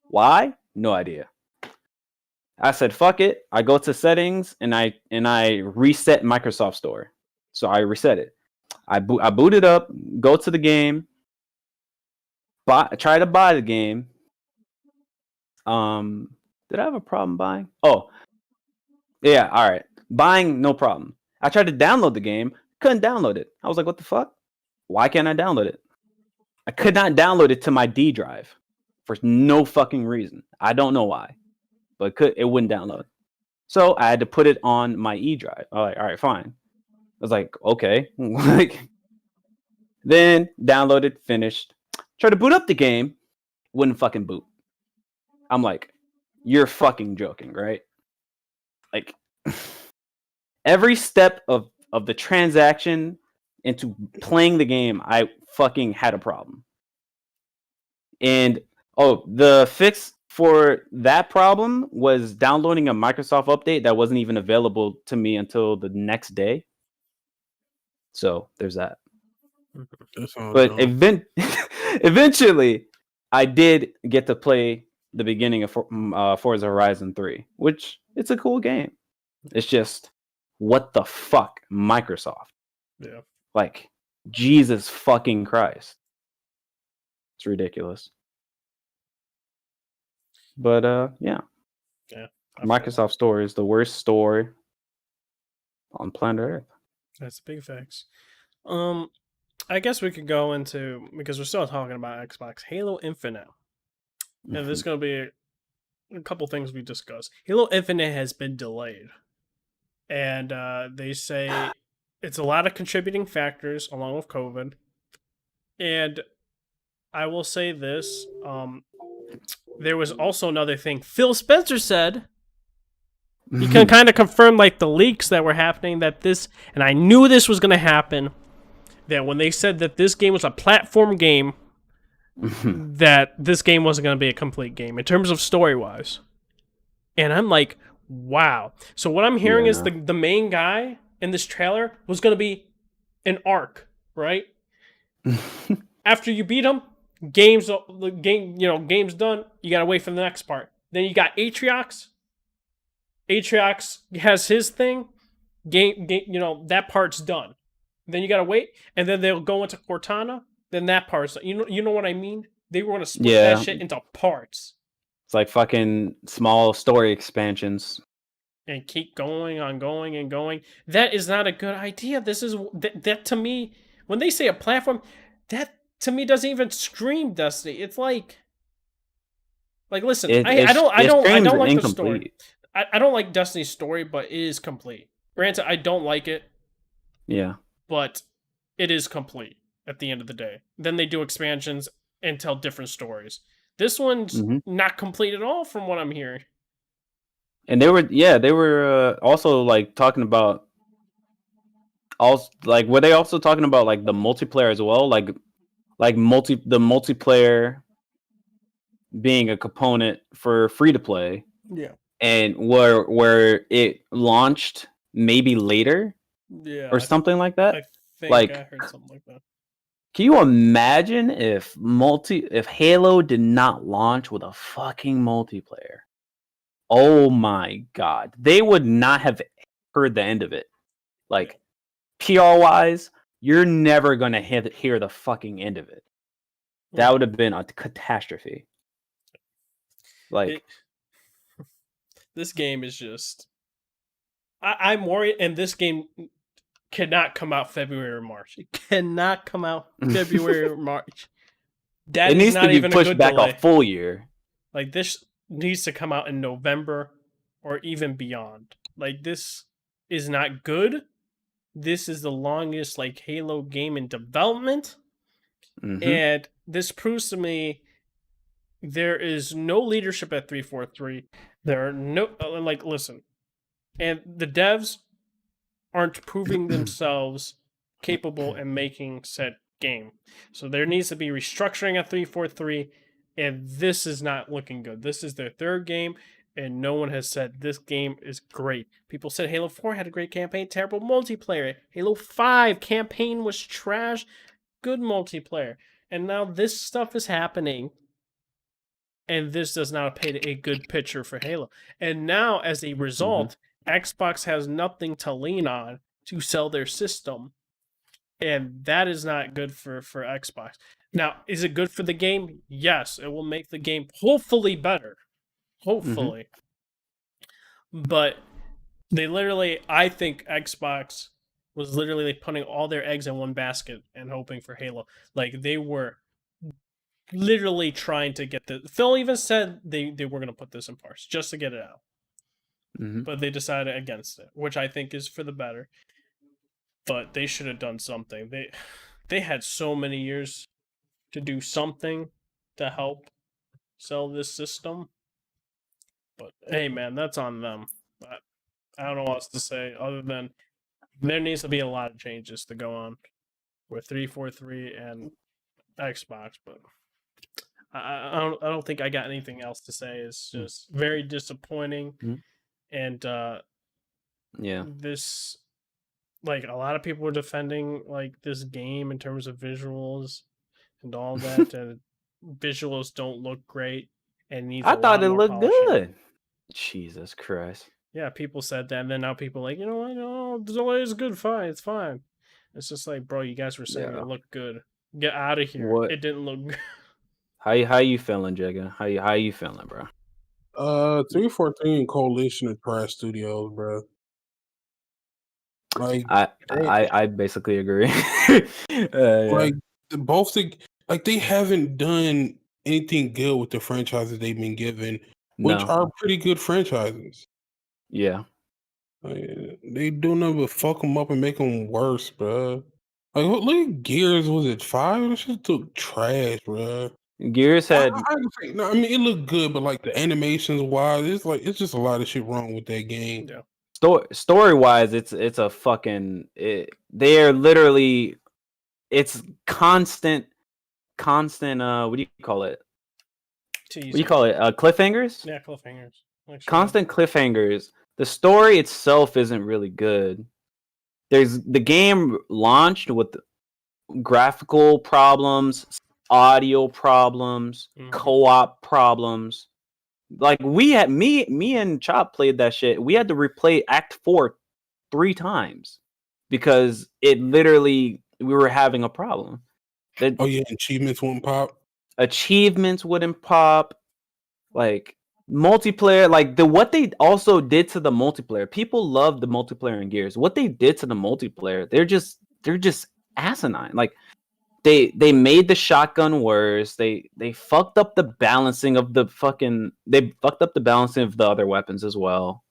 Why? No idea. I said fuck it. I go to settings and I reset Microsoft Store. So I reset it. I boot it up. Go to the game. Try to buy the game. Did I have a problem buying? Oh, yeah. All right, buying, no problem. I tried to download the game. Couldn't download it. I was like, what the fuck? Why can't I download it? I could not download it to my D drive for no fucking reason. I don't know why, but it wouldn't download. So I had to put it on my E drive. All right, fine. I was like, okay. Then downloaded, finished. Tried to boot up the game, wouldn't fucking boot. I'm like, you're fucking joking, right? Like, every step of the transaction into playing the game, I fucking had a problem. And the fix for that problem was downloading a Microsoft update that wasn't even available to me until the next day. So there's that. But eventually, I did get to play the beginning of Forza Horizon 3, which it's a cool game. It's just, what the fuck, Microsoft? Yeah. Like, Jesus fucking Christ. It's ridiculous. But yeah. Yeah. Microsoft Store is the worst store on planet Earth. That's big facts. I guess we could go into, because we're still talking about Xbox, Halo Infinite. And there's going to be a couple things we discuss. Halo Infinite has been delayed. And they say it's a lot of contributing factors along with COVID. And I will say this. There was also another thing. Phil Spencer said, he can kind of confirm like the leaks that were happening, that this, and I knew this was going to happen, that when they said that this game was a platform game, that this game wasn't going to be a complete game in terms of story-wise. And I'm like, wow. So what I'm hearing is the main guy in this trailer was going to be an arc, right? After you beat him, game's done. You got to wait for the next part. Then you got Atriox. Atriox has his thing. Game, that part's done. Then you gotta wait, and then they'll go into Cortana. Then that part's done. You know what I mean? They were gonna split that shit into parts. It's like fucking small story expansions. And keep going on, going and going. That is not a good idea. This is that to me. When they say a platform, that to me doesn't even scream Destiny. It's like listen, I don't like the story. I don't like Destiny's story, but it is complete. Granted, I don't like it. Yeah. But it is complete at the end of the day. Then they do expansions and tell different stories. This one's not complete at all from what I'm hearing. And they were also like talking about, were they also talking about like the multiplayer as well? Like the multiplayer being a component for free to play. Yeah. And where it launched maybe later, or something like that. I think I heard something like that. Can you imagine if Halo did not launch with a fucking multiplayer? Oh my god, they would not have heard the end of it. Like, PR wise, you're never gonna hear the fucking end of it. That would have been a catastrophe. Like. This game is just... I'm worried, and this game cannot come out February or March. It cannot come out February or March. That It is needs to not be even a pushed good back delay. a full year. Like, this needs to come out in November or even beyond. Like, this is not good. This is the longest like Halo game in development, and this proves to me there is no leadership at 343. There are no like listen, and the devs aren't proving themselves capable in making said game. So there needs to be restructuring at 343, and this is not looking good. This is their third game, and no one has said this game is great. People said Halo 4 had a great campaign, terrible multiplayer. Halo 5 campaign was trash, good multiplayer. And now this stuff is happening, and this does not paint a good picture for Halo. And now, as a result, Xbox has nothing to lean on to sell their system, and that is not good for Xbox. Now, is it good for the game? Yes, it will make the game hopefully better. Hopefully. But they literally, I think Xbox was literally putting all their eggs in one basket and hoping for Halo. Like, they were literally trying to get the. Phil even said they were going to put this in parts just to get it out. But they decided against it, which I think is for the better. But they should have done something. They had so many years to do something to help sell this system. But hey, man, that's on them. I don't know what else to say other than there needs to be a lot of changes to go on with 343 and Xbox. But I don't think I got anything else to say. It's just very disappointing, and this. Like, a lot of people were defending like this game in terms of visuals and all that, and visuals don't look great and needs I a thought lot it more looked polishing. good. Jesus Christ. Yeah, people said that, and then now people are like, you know what, no, the delay is good, fine, it's fine. It's just like, bro, you guys were saying it looked good. Get out of here. What? It didn't look good. How you feeling, Jigga? How you feeling, bro? 343 and Coalition of Trash Studios, bro. Like I basically agree. like both they haven't done anything good with the franchises they've been given, which are pretty good franchises. Yeah. Like, they do nothing but fuck them up and make them worse, bro. Like, look at Gears. Was it 5? That shit took trash, bro. Gears had. No, I mean it looked good, but like the animations wise, it's just a lot of shit wrong with that game. Yeah. Story wise, it's a fucking. They are literally. It's constant. What do you call it? Teasing. What do you call it? Cliffhangers. Yeah, cliffhangers. Like, constant cliffhangers. The story itself isn't really good. The game launched with graphical problems, audio problems, co-op problems. Like me and Chop played that shit. We had to replay Act 4 3 times because it literally we were having a problem. Achievements wouldn't pop. Achievements wouldn't pop. Like multiplayer, like what they also did to the multiplayer. People love the multiplayer in Gears. What they did to the multiplayer, they're just asinine. Like they made the shotgun worse. They fucked up the balancing of the other weapons as well.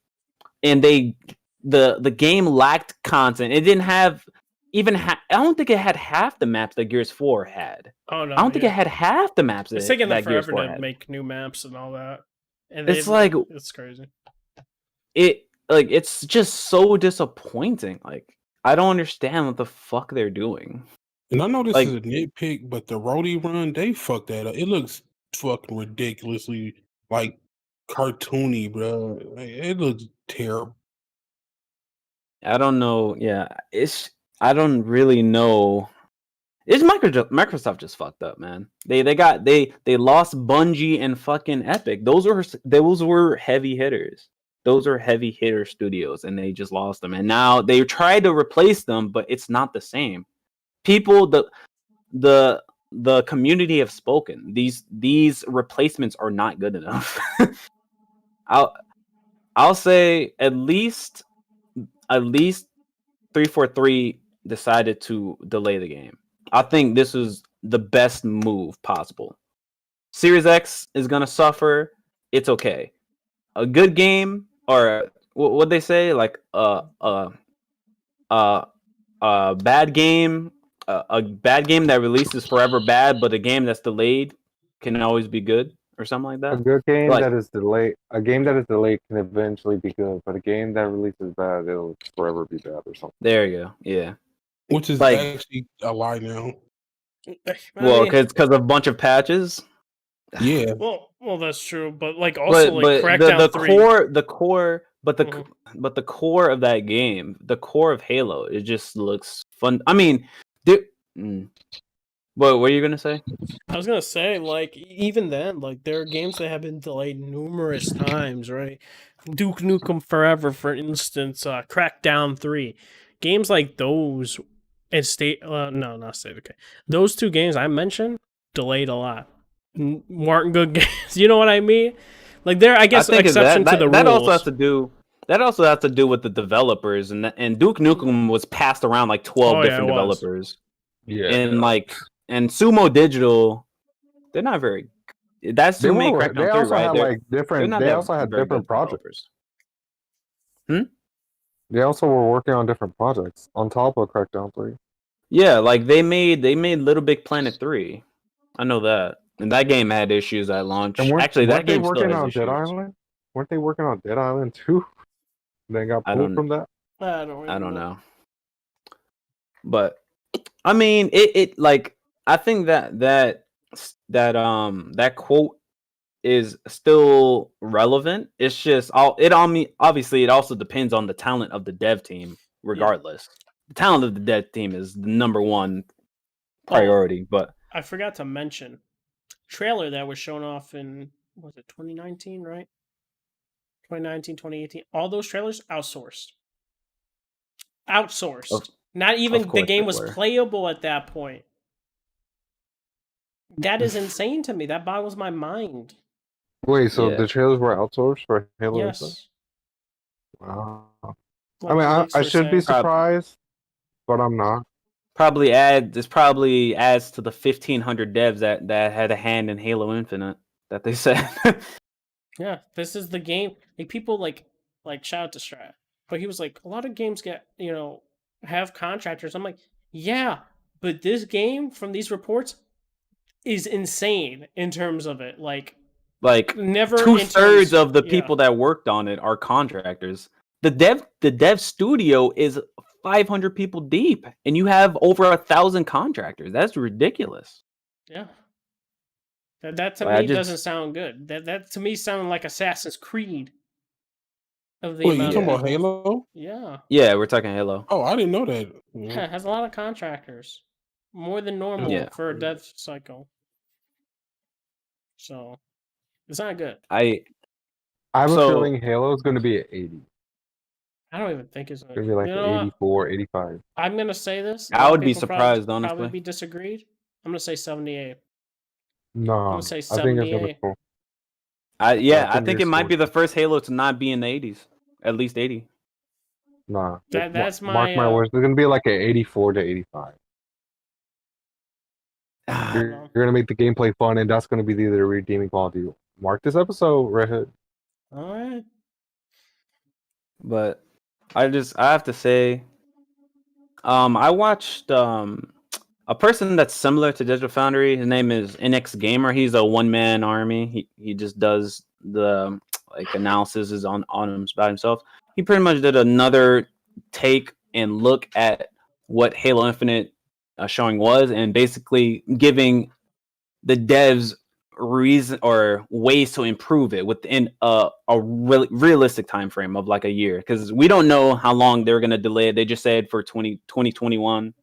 And the game lacked content. It didn't have I don't think it had half the maps that Gears 4 had. Oh no! I don't think it had half the maps. It's taking them Gears forever 4 to had. make new maps and all that. And it's crazy. It's just so disappointing. Like I don't understand what the fuck they're doing. And I know this is a nitpick, but the roadie run, they fucked that up. It looks fucking ridiculously like cartoony, bro. Like, it looks terrible. I don't know. Yeah, I don't really know. It's Microsoft just fucked up, man. They lost Bungie and fucking Epic. Those were heavy hitters. Those are heavy hitter studios, and they just lost them. And now they tried to replace them, but it's not the same. People, the community have spoken. These replacements are not good enough. I'll say at least 343 decided to delay the game. I think this was the best move possible. Series X is gonna suffer. It's okay. A good game, or what they say, like bad game, a bad game that releases forever bad, but a game that's delayed can always be good, or something like A that. good game Like, that is delayed, a game that is delayed can eventually be good, but a game that releases bad, it'll forever be bad or something. there you go. Yeah. Which is Like, actually a lie now. well, because of a bunch of patches. Yeah. Well, that's true, but like also But like Crackdown the 3. core, but Mhm. the core of that game, the core of Halo, it just looks fun. I mean, what were you gonna say? I was gonna say, like, even then, like, there are games that have been delayed numerous times, right? Duke Nukem Forever, for instance, Crackdown 3. Games like those, and no, not State, okay. Those two games I mentioned, delayed a lot. Weren't good games, you know what I mean? Like, they're, I guess, I think exception to the that rules. also has to do. That also has to do with the developers, and Duke Nukem was passed around like 12 different it was. developers, Yeah. and Sumo Digital, they're not very. That's They who made were. Crackdown They 3, also right? had They're, like different. not They that also had very different good projects. developers. They also were working on different projects on top of Crackdown 3. Yeah, like they made Little Big Planet 3. I know that. And that game had issues at launch. And Actually, that weren't they game still working has on issues. Dead Island? Weren't they working on Dead Island too? They got I pulled don't from that. I don't know. But I mean, it like I think that quote is still relevant. It's just obviously it also depends on the talent of the dev team regardless. The talent of the dev team is the number one priority, but I forgot to mention trailer that was shown off in, was it 2019, right? 2019, 2018. All those trailers outsourced. Not even the course game they was were. playable at that point. That is insane to me. That boggles my mind. Wait, so Yeah. the trailers were outsourced for Halo Infinite? Yes. Wow. Like I mean, leaks I were should be saying. surprised, but I'm not. probably adds to the 1,500 devs that had a hand in Halo Infinite that they said. Yeah, this is the game. Like people like shout out to Strat, but he was like, a lot of games get have contractors. I'm like, yeah, but this game from these reports is insane in terms of it. Like never 2/3 of the yeah. people that worked on it are contractors. The dev studio is 500 people deep, and you have over 1,000 contractors. That's ridiculous. Yeah. That to Like, me doesn't sound good. That to me sounded like Assassin's Creed. Of the Wait, you amount talking of about people. Halo? Yeah. Yeah, we're talking Halo. Oh, I didn't know that. Yeah, it has a lot of contractors. More than normal Yeah. for a dev cycle. So it's not good. I have a So- feeling Halo is going to be at 80. I don't even think it's It's going to be like you know what? 84, 85. I'm gonna say this. A I lot would of be people surprised, probably honestly. be disagreed. I'm gonna say 78. No, I'm gonna say I think it's going to 78. be cool. I think think you're it might be the scorching. first Halo to not be in the 80s. At least 80. Nah, That's mark my my words. It's going to be like an 84 to 85. I You're, don't know. you're going to make the gameplay fun, and that's going to be the redeeming quality. Mark this episode, Red Hood. All right. But I have to say, I watched a person that's similar to Digital Foundry. His name is NX Gamer. He's a one-man army. He just does the analysis on him by himself. He pretty much did another take and look at what Halo Infinite showing was, and basically giving the devs reason or ways to improve it within a realistic time frame of like a year, because we don't know how long they're going to delay it. They just said for 2021,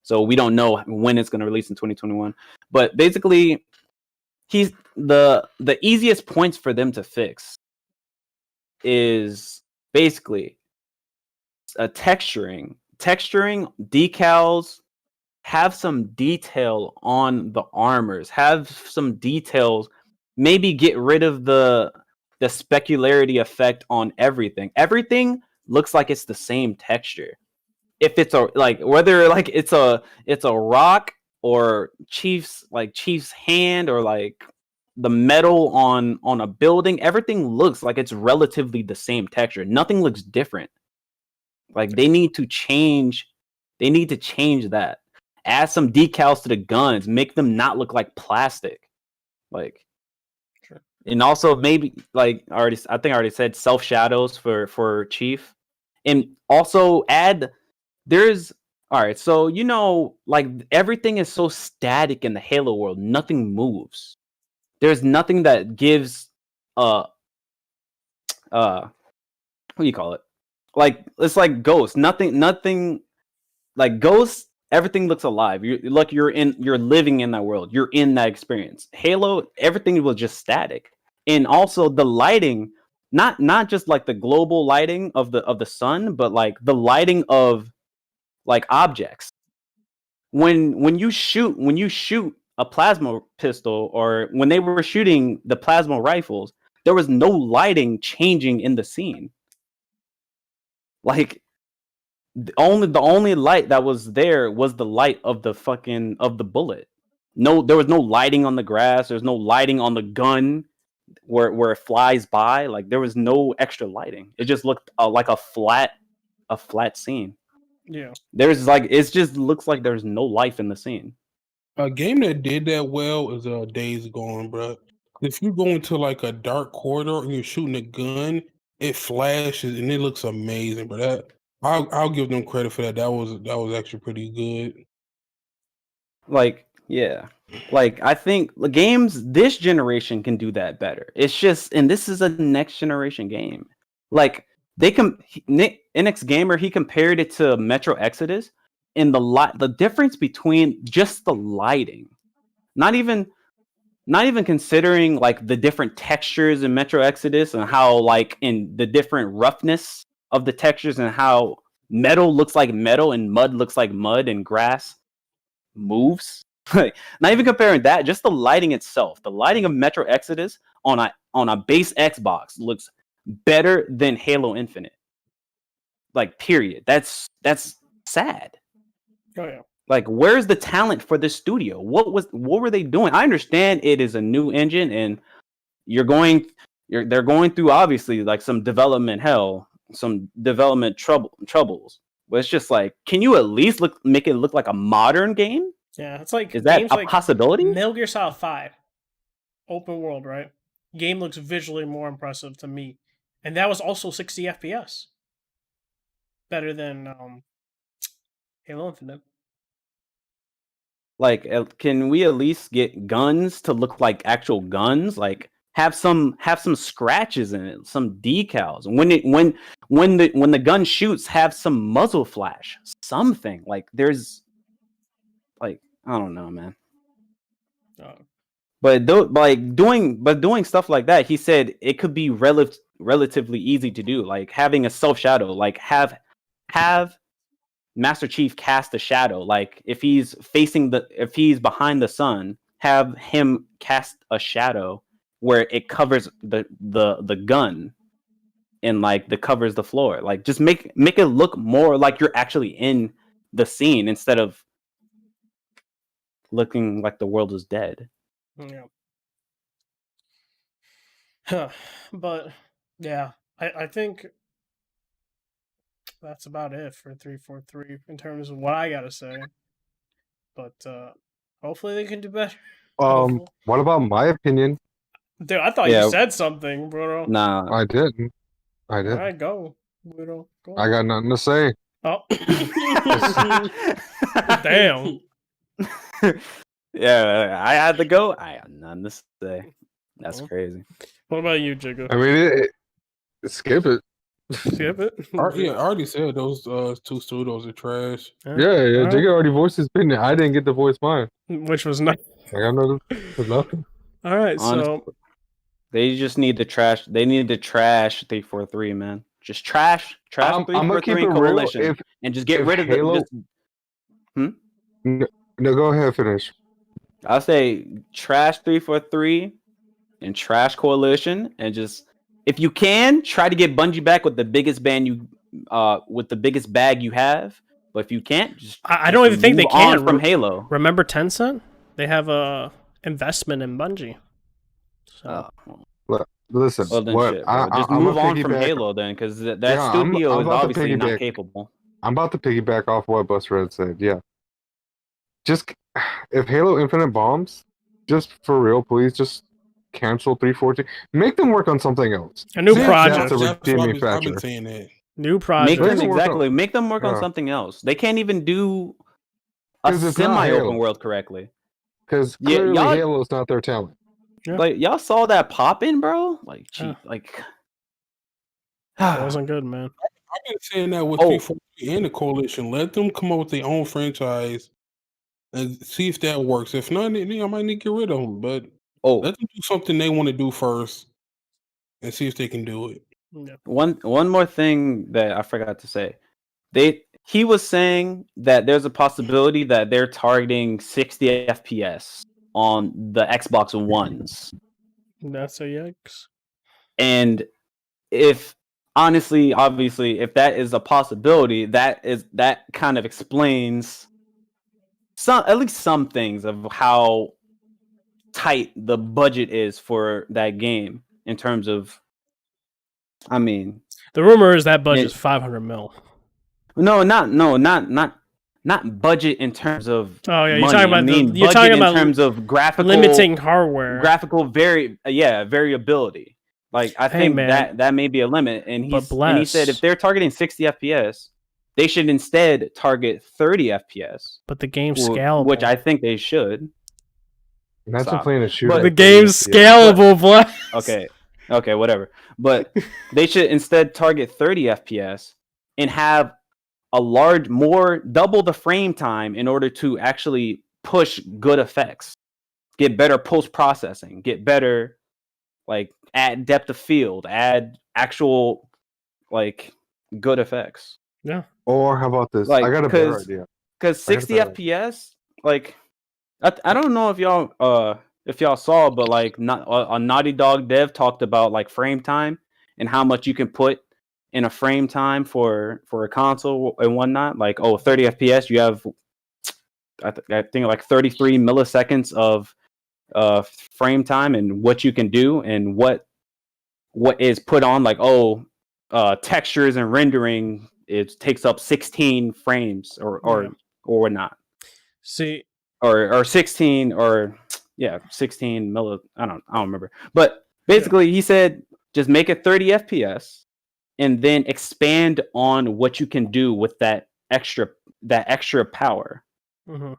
so we don't know when it's going to release in 2021. But basically, he's the easiest points for them to fix is basically texturing decals. Have some detail on the armors. Have some details. Maybe get rid of the specularity effect on everything. Everything looks like it's the same texture. If it's whether it's a rock Chief's hand or like the metal on a building, everything looks like it's relatively the same texture. Nothing looks different. Like they need to change that. Add some decals to the guns, make them not look like plastic. Like Sure. and also maybe like I think I already said self shadows for Chief. And also add there's all right, so like everything is so static in the Halo world, nothing moves. There's nothing that gives what do you call it? Like it's like Ghost. Nothing like Ghost. Everything looks alive. You're living in that world. You're in that experience. Halo, everything was just static, and also the lighting, not just like the global lighting of the sun, but like the lighting of like objects. When you shoot a plasma pistol, or when they were shooting the plasma rifles, there was no lighting changing in the scene. Like the only light that was there was the light of the bullet. No, there was no lighting on the grass. There's no lighting on the gun where it flies by. Like there was no extra lighting. It just looked like a flat scene. Yeah. It just looks like there's no life in the scene. A game that did that well is Days Gone, bro. If you go into like a dark corridor and you're shooting a gun, it flashes and it looks amazing. But I'll give them credit for that. That was actually pretty good. Like yeah, like I think the games this generation can do that better. It's just, and this is a next generation game. Like NX Gamer, he compared it to Metro Exodus, and the difference between just the lighting, not even considering like the different textures in Metro Exodus and how like in the different roughness of the textures and how metal looks like metal and mud looks like mud and grass moves. Not even comparing that, just the lighting itself. The lighting of Metro Exodus on a base Xbox looks better than Halo Infinite. Like period. That's sad. Oh yeah. Like, where's the talent for this studio? What were they doing? I understand it is a new engine, and they're going through obviously like some development hell, some development troubles. But it's just like, can you at least make it look like a modern game? Yeah, it's like Is that games a like possibility? Metal Gear Solid 5, open world, right? Game looks visually more impressive to me, and that was also 60 FPS, better than Halo Infinite. Like, can we at least get guns to look like actual guns? Like, have some scratches in it, some decals. When the gun shoots, have some muzzle flash, something. Like, there's like, I don't know, man. But doing stuff like that, he said it could be relatively easy to do. Like having a self shadow, like have Master Chief cast a shadow. Like if he's behind the sun, have him cast a shadow where it covers the gun and like the covers the floor. Like just make it look more like you're actually in the scene instead of looking like the world is dead. Yeah. But yeah, I think that's about it for 343 in terms of what I gotta say. But hopefully they can do better. What about my opinion? Dude, I thought you said something, bro. Nah, I didn't. All right, go, Bruno. Go. I got nothing to say. Oh, damn. Yeah, I had to go. I have nothing to say. That's crazy. What about you, Jigga? I mean, skip it. Skip it. Yeah, I already said those two studios are trash. Yeah. Jigga already voiced his opinion. I didn't get to voice mine. Which was not. I got nothing. All right, Honestly, so they just need to trash. They need to trash 343, man. Just trash 343 and Coalition, and just get rid of Halo... the. No, go ahead, finish. I'll say trash 343 and trash Coalition, and just if you can try to get Bungie back with the biggest bag you have, But if you can't, just I don't even think they move on can from Halo. Remember Tencent? They have a investment in Bungie. So Listen, Well then, what shit, bro. Just I'm move gonna on from piggyback. Halo then, because that Yeah, studio I'm is about to obviously not piggyback. capable. I'm about to piggyback off what Busted said. Yeah, just if Halo Infinite bombs, just for real, please just cancel 314. Make them work on something else. a new See if project. that's a That's what redeeming I've been factor. saying that. New Make project. Make them them work on- exactly. Make them work on Yeah. something else. They can't even do a 'Cause it's not semi-open Halo. world correctly. Because Yeah, clearly y'all Halo's not their talent. Yeah. like y'all saw that pop in, bro. Like, Yeah. like It wasn't good, man. I've been saying that with Oh. 343 and the coalition. Let them come up with their own franchise and see if that works. If not, then I might need to get rid of them. But oh, let them do something they want to do first and see if they can do it. Yeah. one more thing that I forgot to say. He was saying that there's a possibility that they're targeting 60 FPS on the Xbox Ones. That's a yikes. And if honestly, obviously, if that is a possibility, that kind of explains at least some things of how tight the budget is for that game in terms of, I mean, The rumor is that budget's 500 mil. not budget in terms of Oh yeah, money. you're talking about you're budget talking in about terms of graphical limiting hardware. graphical variability. Like I Hey, think man. that may be a limit. And he said bless. if they're targeting 60 FPS, they should instead target 30 FPS, But the game's scalable. which I think they should. Imagine Stop. playing a shooter. But the at game's 30 FPS. scalable, bless. Okay, whatever. But they should instead target 30 FPS and have double the frame time in order to actually push good effects, get better post processing, get better, like add depth of field, add actual like good effects. Yeah. Or how about this? Like, I got a better idea. Because I got a 60 better FPS, like I don't know if y'all saw, but like a Naughty Dog dev talked about like frame time and how much you can put in a frame time for a console and whatnot. Like 30 FPS, you have I think like 33 milliseconds of frame time and what you can do and what is put on like textures and rendering. It takes up 16 frames or whatnot. See, or 16 or 16 milli. I don't remember. But basically he said just make it 30 FPS and then expand on what you can do with that extra power. mm-hmm.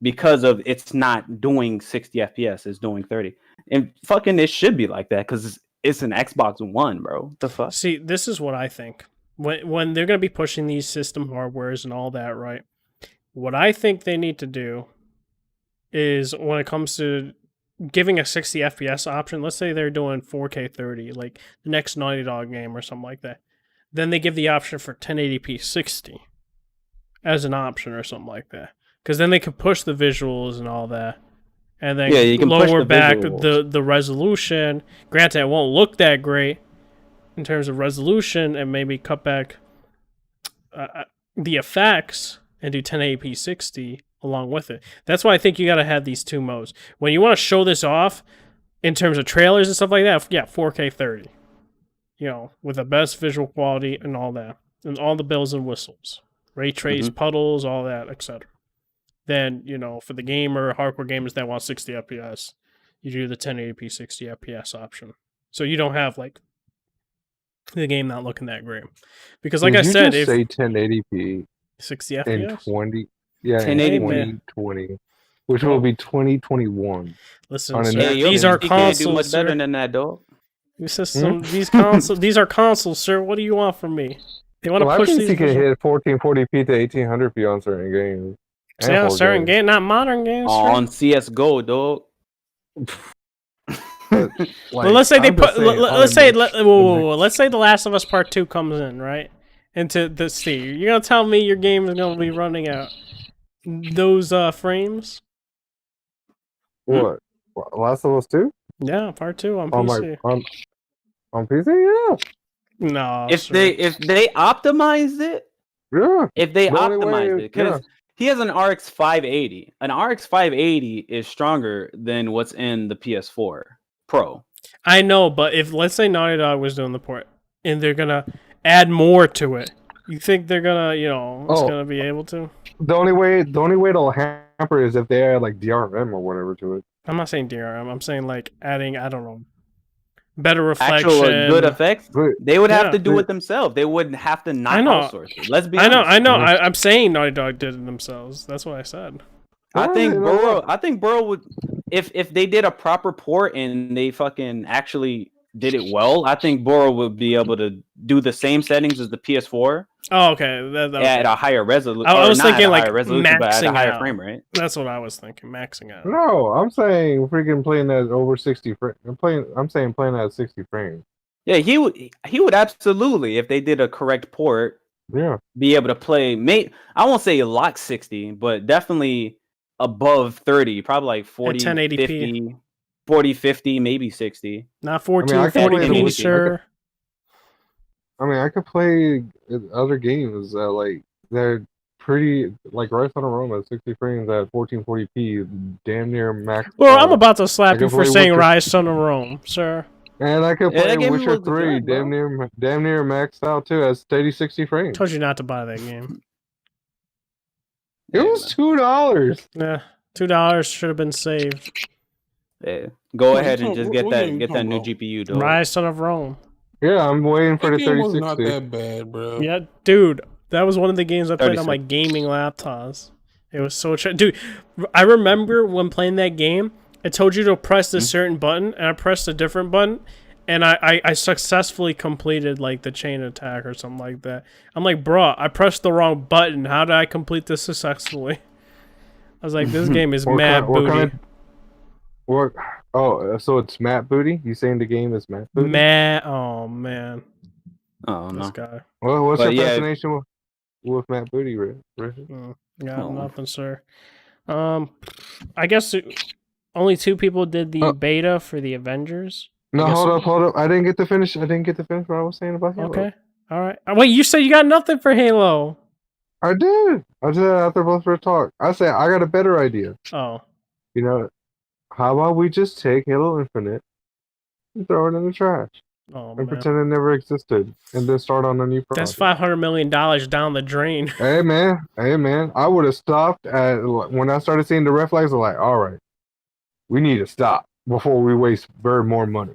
Because of it's not doing 60 FPS, it's doing 30. And fucking it should be like that because it's an Xbox One, bro. What the fuck? See, this is what I think. When they're going to be pushing these system hardwares and all that, right? What I think they need to do is when it comes to giving a 60 FPS option, let's say they're doing 4K 30, like the next Naughty Dog game or something like that. Then they give the option for 1080p 60 as an option or something like that. Because then they can push the visuals and all that. And then you can push lower the back visuals. the resolution. Granted, it won't look that great in terms of resolution and maybe cut back the effects and do 1080p 60 along with it. That's why I think you got to have these two modes. When you want to show this off in terms of trailers and stuff like that, 4K 30. With the best visual quality and all that. And all the bells and whistles. Ray trace, puddles, all that, etc. Then, for the gamer, hardcore gamers that want 60 FPS, you do the 1080p 60 FPS option. So you don't have, like, the game not looking that great. Because, like I said, if say 1080p 60 in FPS? 2020, which will be 2021. Listen, On sir, a these next are gen. Can't do consoles, much better sir. than that, dog. These are consoles, sir. What do you want from me? They want to Well, I push think these. you can hit 1440p to 1800p on certain games. And Yeah, full certain games. game, not modern games. sir. On CS:GO, dog. But, Well, let's say they I'm just put. saying, Let's on say. the Let's say The Last of Us Part 2 comes in, right? Into the Steam. You're gonna tell me your game is gonna be running out those frames? What? Last of Us 2? Yeah, Part 2 on On PC. on PC? Yeah. No, If sir. they optimize it, Yeah. If they The only optimized way, it, because he has an RX 580. An RX 580 is stronger than what's in the PS4 Pro. I know, but if let's say Naughty Dog was doing the port and they're gonna add more to it, you think they're gonna, it's gonna be able to? The only way it'll hamper is if they add like DRM or whatever to it. I'm not saying DRM. I'm saying like adding, I don't know, better Actual reflection. good effects. But They would have Yeah. to do it themselves. They wouldn't have to not I know. outsource it. Let's be I know. honest. I'm saying Naughty Dog did it themselves. That's what I said. I Yeah, think you know Burrow. what? I think Burrow would, if they did a proper port and they fucking actually did it well. I think Burrow would be able to do the same settings as the PS4 Oh, okay. That at a higher resolution. I was not thinking at a like higher resolution, but at a maxing higher out. frame rate. That's what I was thinking. Maxing out. No, I'm saying freaking playing that over 60 frames. I'm saying playing that at 60 frames. Yeah, he would absolutely, if they did a correct port, Yeah. be able to play. I won't say lock 60, but definitely above 30, probably like 40, 1080p. 50, 40, 50, maybe 60. Not I mean, I can play 1440p, the- sir. I mean, I could play other games like they're pretty like Rise on a Rome at 60 frames at 1440p, damn near max. Well, I'm about to slap I you can for play saying Witcher- Rise Son of Rome, sir. And I could Yeah, play that game Witcher looks 3 good, bro. damn near maxed out too at steady 60 frames. Told you not to buy that game. It Yeah, was $2. Yeah, $2 should have been saved. Yeah. Go What ahead you and just talking- get what that game you get that talking new about? GPU, dog. Rise Son of Rome. Yeah, I'm waiting for That the game was not 3060. that bad, bro. Yeah, dude, that was one of the games I played on 36. my gaming laptops. It was so dude. I remember when playing that game, it told you to press this certain button, and I pressed a different button, and I successfully completed like the chain attack or something like that. I'm like, bro, I pressed the wrong button. How did I complete this successfully? I was like, this game is mad booty. What? Oh, so it's Matt Booty? You saying the game is Matt Booty? Oh man, Oh this no. guy. Well, what's But your yeah. fascination with Matt Booty, Richard? Got Oh. nothing, sir. I guess only 2 people did the Oh. beta for the Avengers. No, I guess- hold up. I didn't get to finish what I was saying about Halo. Okay, all right. Wait, you said you got nothing for Halo. I did. I did after both of our talk. I said I got a better idea. Oh, You know, how about we just take Halo Infinite and throw it in the trash oh and man, pretend it never existed, and then start on a new project. that's $500 million down the drain. Hey man, I would have stopped at when I started seeing the red flags. I'm like, all right, we need to stop before we waste very more money.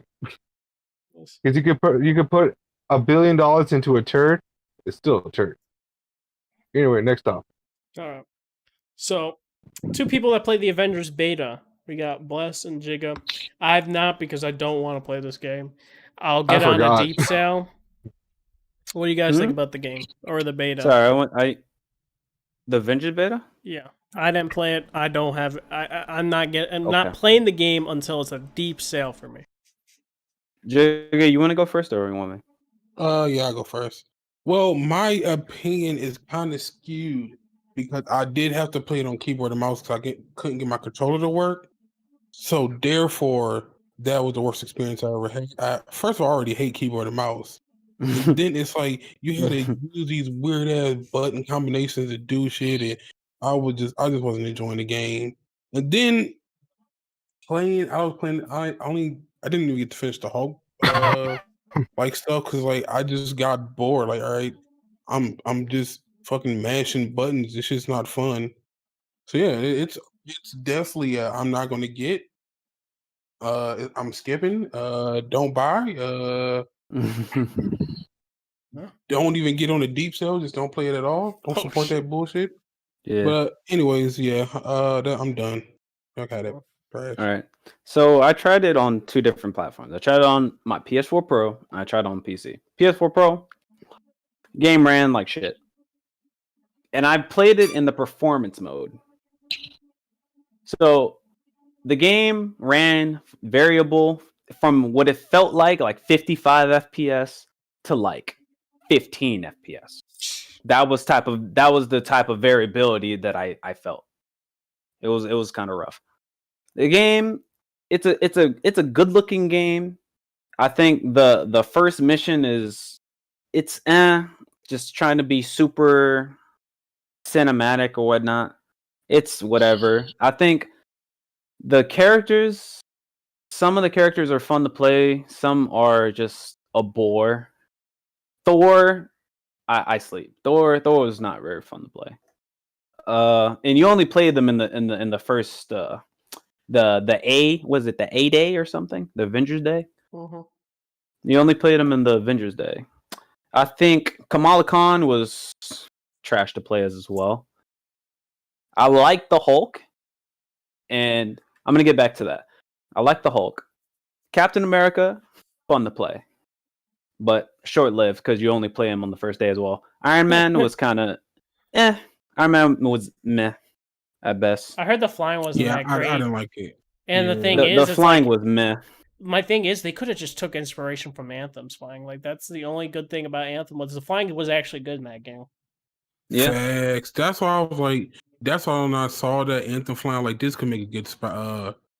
Because you could put $1 billion into a turd, it's still a turd. Anyway, next stop. All right. So, 2 people that played the Avengers beta. We got Bless and Jigga. I have not because I don't want to play this game. I'll get on a forgot. deep sale. What do you guys think about the game or the beta? Sorry, the Avengers beta? Yeah, I didn't play it. I don't have. I'm not Okay. not playing the game until it's a deep sale for me. Jigga, you want to go first or you want me? Yeah, I'll go first. Well, my opinion is kind of skewed because I did have to play it on keyboard and mouse because couldn't get my controller to work. So therefore, that was the worst experience I ever had. First of all, I already hate keyboard and mouse. And then it's like you had to use these weird ass button combinations to do shit, and I just wasn't enjoying the game. And then I didn't even get to finish the whole like stuff because like I just got bored. Like, all right, I'm just fucking mashing buttons. This shit's not fun. So yeah, it's definitely I'm not gonna get. I'm skipping. Don't buy. Don't even get on the deep sale. Just don't play it at all. Don't support that bullshit. Yeah. But anyways, yeah. I'm done. Okay, that trash. All right. So I tried it on 2 different platforms. I tried it on my PS4 Pro and I tried it on PC. PS4 Pro, game ran like shit. And I played it in the performance mode. So the game ran variable from what it felt like 55 FPS to like 15 FPS. That was the type of variability that I felt. It was kind of rough. The game, it's a good looking game. I think the first mission it's just trying to be super cinematic or whatnot. It's whatever. I think the characters, some of the characters are fun to play. Some are just a bore. Thor, I sleep. Thor is not very fun to play. And you only played them in the first the A, was it the A day or something? The Avengers Day? Mm-hmm. You only played them in the Avengers Day. I think Kamala Khan was trash to play as well. I like the Hulk, and I'm gonna get back to that. I like the Hulk. Captain America, fun to play, but short-lived because you only play him on the first day as well. Iron Man was kind of Iron Man was meh at best. I heard the flying wasn't Yeah, that great. I didn't like it. And the Yeah. thing The is, it's flying like, was meh. my thing is, they could have just took inspiration from Anthem's flying. Like, that's the only good thing about Anthem, was the flying was actually good in that game. Yeah. Facts. That's why I was like, that's why when I saw that Anthem flying, like this could make a good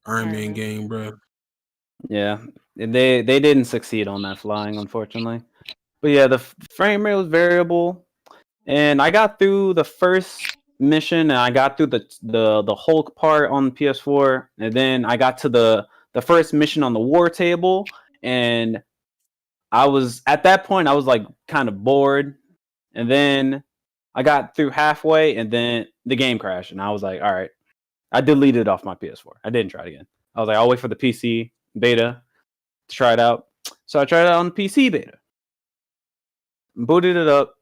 Iron Man game, bro. Yeah, they didn't succeed on that flying, unfortunately. But yeah, the frame rate was variable, and I got through the first mission, and I got through the Hulk part on PS4, and then I got to the first mission on the war table, and I was at that point I was like kind of bored, and then I got through halfway, and then the game crashed, and I was like, all right, I deleted it off my PS4. I didn't try it again. I was like, I'll wait for the PC beta to try it out. So I tried it out on the PC beta. Booted it up.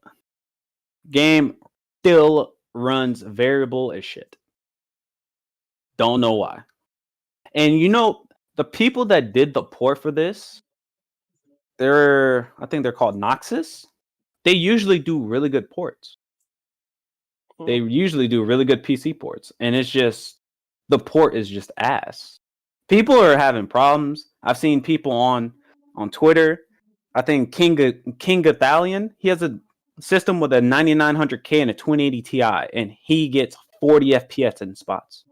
Game still runs variable as shit. Don't know why. And you know, the people that did the port for this, I think they're called Noxus. They usually do really good ports. They usually do really good PC ports. And it's just, the port is just ass. People are having problems. I've seen people on Twitter. I think King Ithalian, he has a system with a 9900K and a 2080 Ti, and he gets 40 FPS in spots.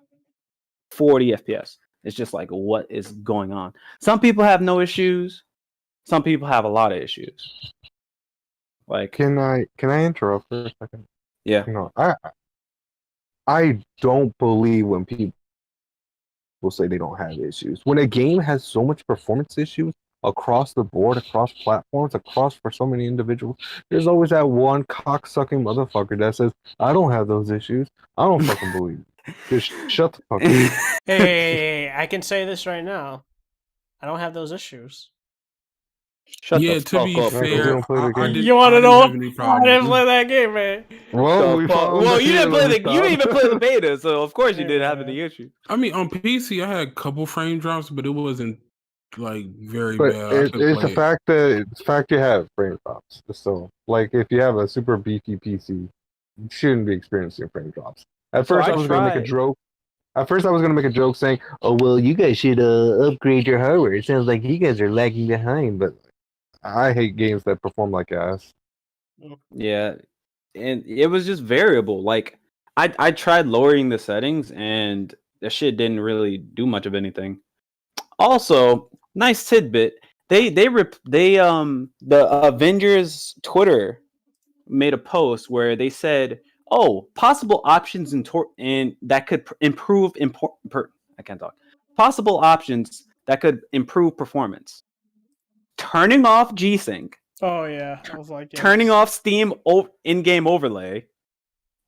40 FPS. It's just like, what is going on? Some people have no issues. Some people have a lot of issues. Like, Can I interrupt for a second? yeah. No, I don't believe when people say they don't have issues. When a game has so much performance issues across the board, across platforms, across for so many individuals, there's always that one cocksucking motherfucker that says, I don't have those issues. I don't fucking believe it. Just shut the fuck up. Hey, I can say this right now. I don't have those issues. Shut Yeah, the to fuck be up. fair, don't play the game. You want to know? I didn't problem. play that game, man. Well, we found Well, that you didn't play let me you didn't even stop. play the beta, so of course you didn't have Yeah. any issue. I mean, on PC, I had a couple frame drops, but it wasn't like very But bad. I could it's the play it. fact that you have frame drops. So, like, if you have a super beefy PC, you shouldn't be experiencing frame drops. At So first, I I was going to make a tried. joke. At first, I was going to make a joke saying, "Oh well, you guys should upgrade your hardware. It sounds like you guys are lagging behind." But I hate games that perform like ass. Yeah, and it was just variable. Like I tried lowering the settings, and the shit didn't really do much of anything. Also, nice tidbit. The Avengers Twitter made a post where they said, "Oh, possible options in that could improve I can't talk. Possible options that could improve performance. Turning off G-Sync, Oh yeah, I was like, turning off Steam in-game overlay,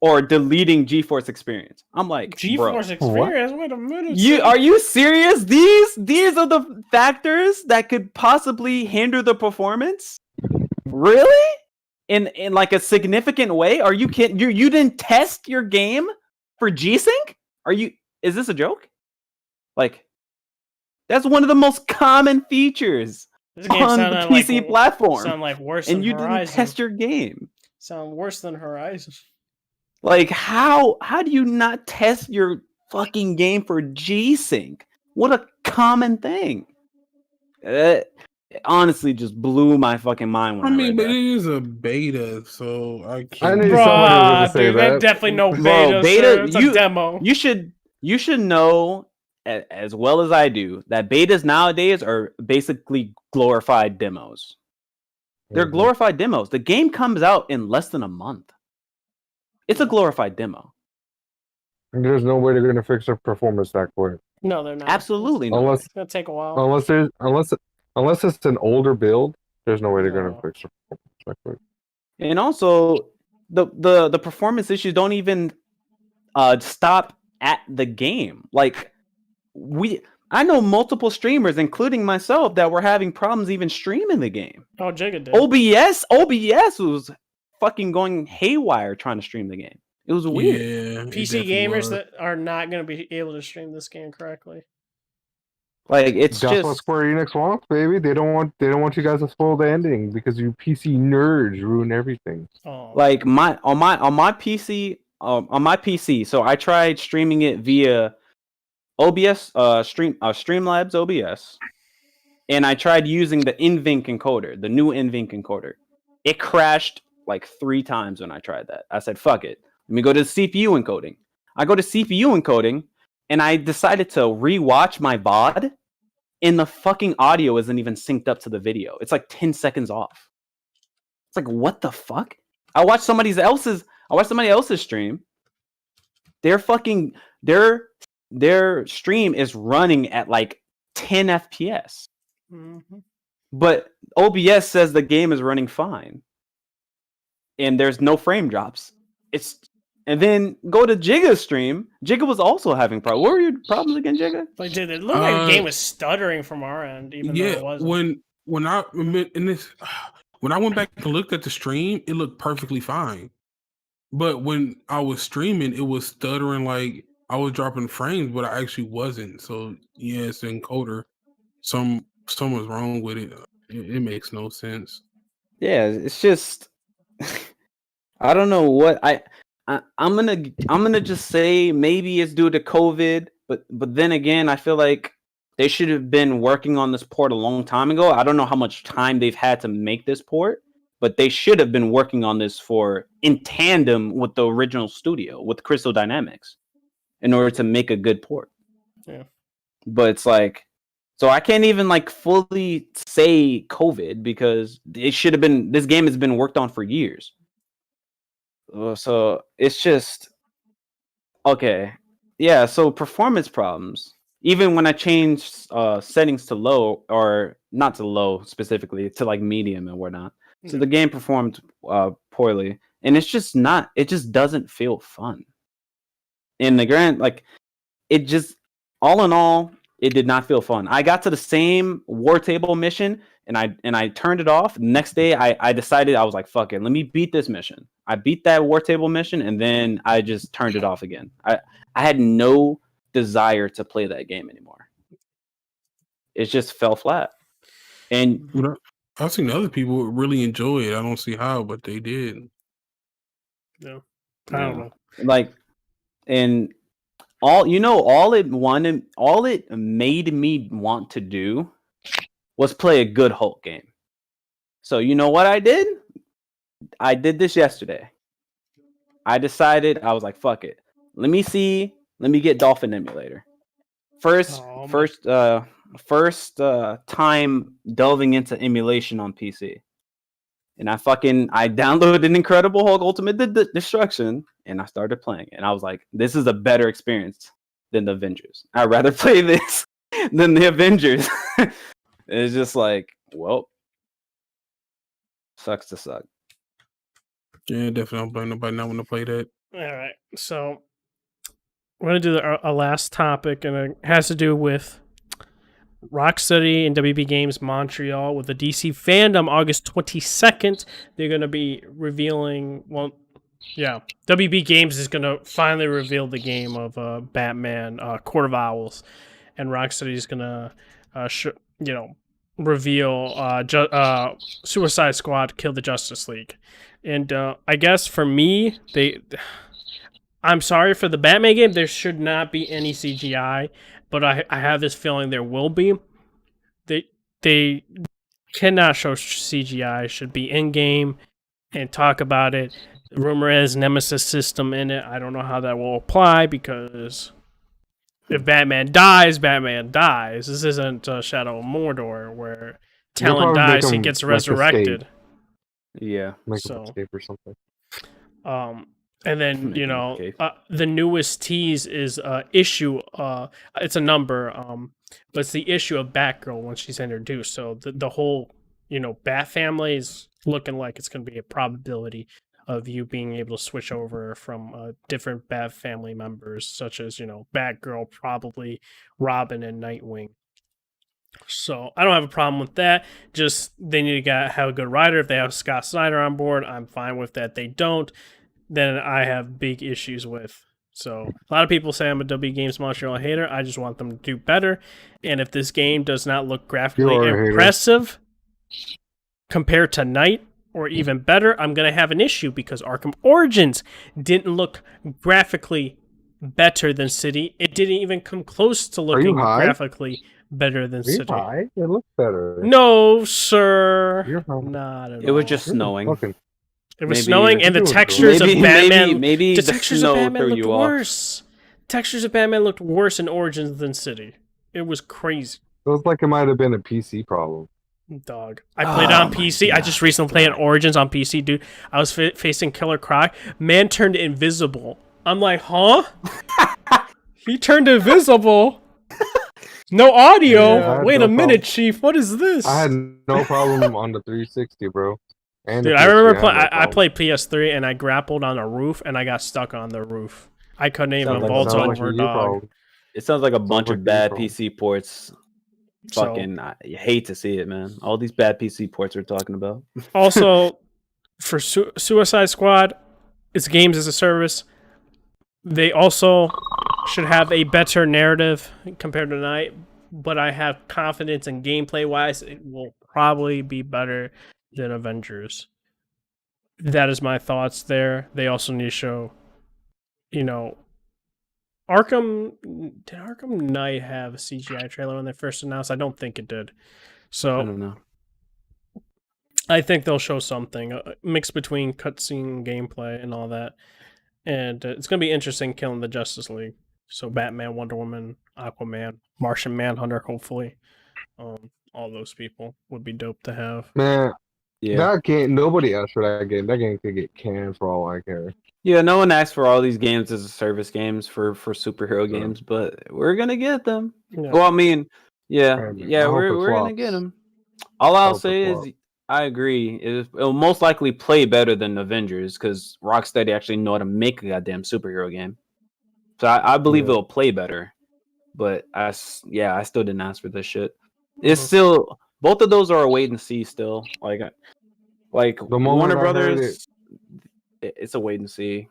or deleting GeForce Experience." I'm like, GeForce Experience. Wait a minute. Are you serious? These are the factors that could possibly hinder the performance? Really? In like a significant way? Are you kidding? You didn't test your game for G-Sync? Is this a joke? Like, that's one of the most common features This game on the sounded PC like, platform. Sound like worse And than you Horizon. didn't test your game. Sound worse than Horizon. Like, how do you not test your fucking game for G-Sync? What a common thing. It honestly just blew my fucking mind when I mean, read but that. it is a beta, so I I can't. knew somebody was gonna Bruh, say dude, that. that's definitely no Bro, beta, beta, sir. It's a demo. You should know as well as I do that betas nowadays are basically glorified demos. They're glorified demos. The game comes out in less than a month. It's a glorified demo. And there's no way they're gonna fix their performance that quick. No, they're not. Absolutely not. Unless It's gonna take a while. unless it's an older build, there's no way they're gonna No. fix their performance that quick. And also, the performance issues don't even stop at the game. Like I know multiple streamers, including myself, that were having problems even streaming the game. Oh, Jigga did. OBS was fucking going haywire trying to stream the game. It was weird. Yeah, PC gamers that are not going to be able to stream this game correctly. Like it's That's what just Square Enix wants, baby. They don't want you guys to spoil the ending because you PC nerds ruin everything. Oh, like on my PC. So I tried streaming it via OBS, Streamlabs OBS, and I tried using the NVENC encoder, the new NVENC encoder. It crashed like 3 times when I tried that. I said, "Fuck it, let me go to CPU encoding." I go to CPU encoding, and I decided to rewatch my VOD, and the fucking audio isn't even synced up to the video. It's like 10 seconds off. It's like, what the fuck? I watched somebody else's stream. Their stream is running at like 10 FPS. mhm. But OBS says the game is running fine. And there's no frame drops. And then go to Jigga's stream. Jigga was also having problems. What were your problems again, Jigga? Like, dude, it looked like the game was stuttering from our end, even though it wasn't. when I when I went back and looked at the stream, it looked perfectly fine. But when I was streaming, it was stuttering, like I was dropping frames, but I actually wasn't. So yeah, it's an encoder. Someone's wrong with it. It makes no sense. Yeah, it's just I don't know what I'm gonna just say maybe it's due to COVID, but then again, I feel like they should have been working on this port a long time ago. I don't know how much time they've had to make this port, but they should have been working on this in tandem with the original studio, with Crystal Dynamics, in order to make a good port. Yeah. But it's like, so I can't even like fully say COVID because it should have been. This game has been worked on for years. So it's just okay. Yeah. So performance problems. Even when I changed settings to low, or not to low specifically, to like medium and whatnot. So the game performed poorly, and it's just not. It just doesn't feel fun. In the grand, like, it just, all in all, it did not feel fun. I got to the same war table mission, and I turned it off. Next day, I decided, I was like, fuck it, let me beat this mission. I beat that war table mission, and then I just turned it off again. I had no desire to play that game anymore. It just fell flat. And I've seen other people really enjoy it. I don't see how, but they did. Yeah. I don't know. Like, and all it made me want to do was play a good Hulk game. So you know what I did? I did this yesterday. I decided, I was like, fuck it. Let me get Dolphin Emulator. First time delving into emulation on PC. And I downloaded an Incredible Hulk Ultimate Destruction, and I started playing it. And I was like, this is a better experience than the Avengers. I'd rather play this than the Avengers. It's just like, well, sucks to suck. Yeah, definitely don't blame nobody not want to play that. All right, so we're gonna do a last topic, and it has to do with Rocksteady and WB Games Montreal with the DC fandom. August 22nd, they're gonna be revealing. Well, yeah, WB Games is gonna finally reveal the game of Batman Court of Owls, and Rocksteady is gonna reveal Suicide Squad Kill the Justice League. And I guess for me, I'm sorry for the Batman game. There should not be any CGI, but I have this feeling there will be. They cannot show CGI. It should be in game and talk about it. The rumor is Nemesis system in it. I don't know how that will apply, because if Batman dies, Batman dies. This isn't Shadow of Mordor where Talon dies, he gets resurrected. Yeah. Make So- an escape or something. And then Make an escape. the newest tease is issue. It's a number. But it's the issue of Batgirl when she's introduced. So the whole Bat family is looking like it's going to be a probability of you being able to switch over from different Bat family members, such as Batgirl, probably Robin and Nightwing. So I don't have a problem with that. Just they need to have a good writer. If they have Scott Snyder on board, I'm fine with that. They don't, then I have big issues with. So a lot of people say I'm a W Games Montreal hater. I just want them to do better. And if this game does not look graphically You are a hater. impressive compared to Night, or even better, I'm going to have an issue because Arkham Origins didn't look graphically better than City. It didn't even come close to looking high? graphically better than Are you City. high? It looks better. No, sir. You're high. Not at all. It was just You're snowing. fucking- It was maybe snowing, and the you're doing textures of Batman. Maybe the the textures of snow Batman threw looked you off. worse. Textures of Batman looked worse in Origins than City. It was crazy. Feels like it might have been a PC problem. Dog. I played it on my PC. I just recently played Origins on PC, dude. I was facing Killer Croc. Man turned invisible. I'm like, huh? He turned invisible. No audio. Yeah, I had Wait no a minute, problem. Chief. What is this? I had no problem on the 360, bro. And the Dude, I PS3, remember had playing. no I problem. played PS3 and I grappled on a roof and I got stuck on the roof. I couldn't even Sounds like- vault sounds like over, your dog. problem. It sounds like a bunch like of you, bad bro. PC ports. So- Fucking, I hate to see it, man. All these bad PC ports we're talking about. Also, for Suicide Squad, it's games as a service. They also should have a better narrative compared to Night, but I have confidence in gameplay wise, it will probably be better than Avengers. That is my thoughts there. They also need to show, Arkham. Did Arkham Knight have a CGI trailer when they first announced? I don't think it did. I So don't know. I think they'll show something, a mix between cutscene gameplay and all that. And it's going to be interesting killing the Justice League. So Batman, Wonder Woman, Aquaman, Martian Manhunter, hopefully. All those people would be dope to have. Man, Yeah. that game, nobody asked for that game. That game could get canned for all I care. Yeah, no one asked for all these games as a service games for superhero Sure. games, but we're gonna get them. Yeah. Well, I mean, yeah, Man, I yeah, hope it we're gonna flops. get them. All I'll hope it say is, flops. I agree. It'll most likely play better than Avengers because Rocksteady actually know how to make a goddamn superhero game. So I believe Yeah. it'll play better. But I still didn't ask for this shit. It's Mhm. still both of those are a wait and see. Still, like The moment Warner I heard Brothers, it's a wait and see.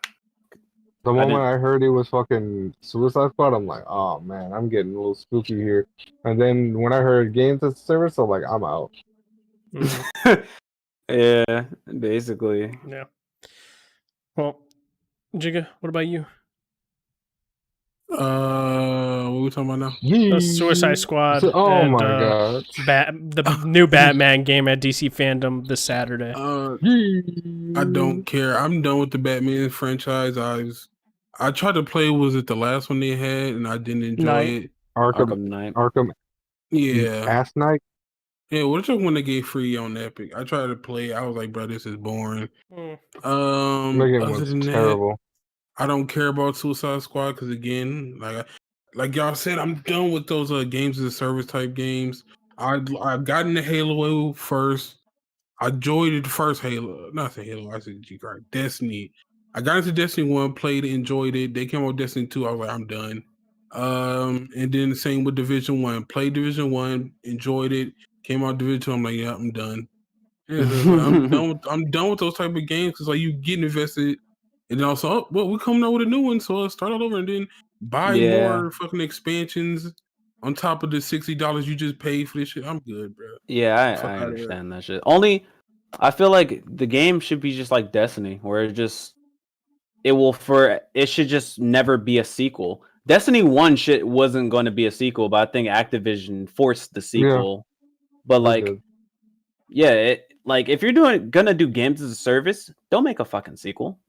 The I moment didn't- I heard it was fucking Suicide Squad, I'm like, oh man, I'm getting a little spooky here. And then when I heard games as a service, I'm like, I'm out. Mhm. Yeah, basically. Yeah. Well, Jigga, what about you? What are we talking about now? The Suicide Squad. Oh and, my god. the new Batman game at DC Fandom this Saturday. I don't care. I'm done with the Batman franchise. I tried to play. Was it the last one they had, and I didn't enjoy Night. it. Arkham, Arkham Knight. Arkham, Yeah, Ass Night. yeah. What took when they gave free on Epic? I tried to play. I was like, bro, this is boring. Mm. Megan Other was than that, terrible. I don't care about Suicide Squad because again, like y'all said, I'm done with those games as a service type games. I got into Halo first. I enjoyed it the first Halo, not the Halo. I said G Card, Destiny. I got into Destiny 1, played it, enjoyed it. They came out with Destiny 2. I was like, I'm done. And then the same with Division 1. Played Division 1, enjoyed it. Came out Division 2. I'm like, yeah, I'm done. Yeah, I'm done with those type of games because like you get invested, and then also, oh, well, we're coming out with a new one, so let's start all over and then buy Yeah. more fucking expansions on top of the $60 you just paid for this shit. I'm good, bro. Yeah, Fuck I outta here. understand that shit. Only, I feel like the game should be just like Destiny, where it should just never be a sequel. Destiny 1 shit wasn't going to be a sequel, but I think Activision forced the sequel. But They like, did. yeah, like if you're gonna do games as a service, don't make a fucking sequel.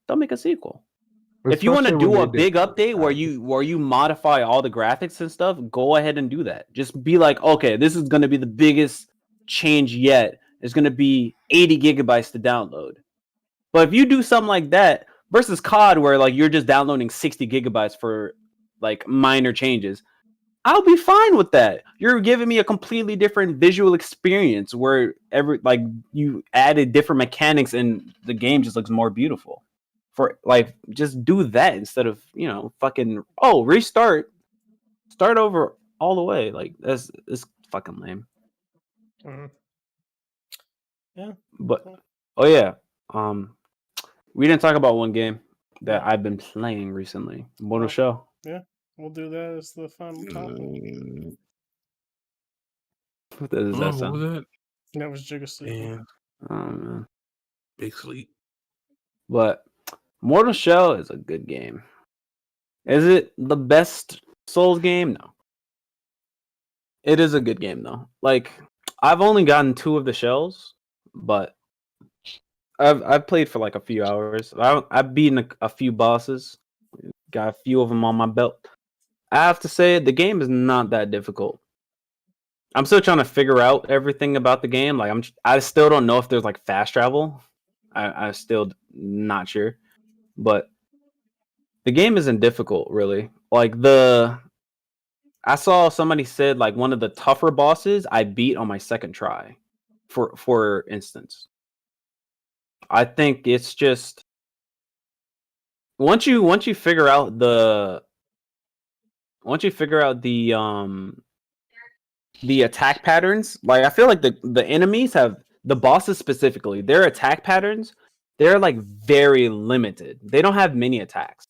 Don't make a sequel. If you want to Especially do a when they big did update where you modify all the graphics and stuff, go ahead and do that. Just be like, okay, this is gonna be the biggest change yet is going to be 80 gigabytes to download. But if you do something like that versus COD, where like you're just downloading 60 gigabytes for like minor changes, I'll be fine with that. You're giving me a completely different visual experience where you added different mechanics and the game just looks more beautiful. For like, just do that instead of fucking restart, start over all the way. Like that's fucking lame. Mhm. Yeah. But we didn't talk about one game that I've been playing recently. Mortal Shell. Yeah, we'll do that as the final topic. What does that What sound? was that? That was Jigga sleeping. Man, Oh man. big sleep. But Mortal Shell is a good game. Is it the best Souls game? No. It is a good game though. Like I've only gotten 2 of the shells, but I've played for like a few hours. I've beaten a few bosses, got a few of them on my belt. I have to say the game is not that difficult. I'm still trying to figure out everything about the game. Like I still don't know if there's like fast travel. I'm still not sure, but the game isn't difficult really. Like I saw somebody said like one of the tougher bosses I beat on my second try, for instance. I think it's just once you figure out the attack patterns, like I feel like the enemies have the bosses specifically, their attack patterns, they're like very limited. They don't have many attacks.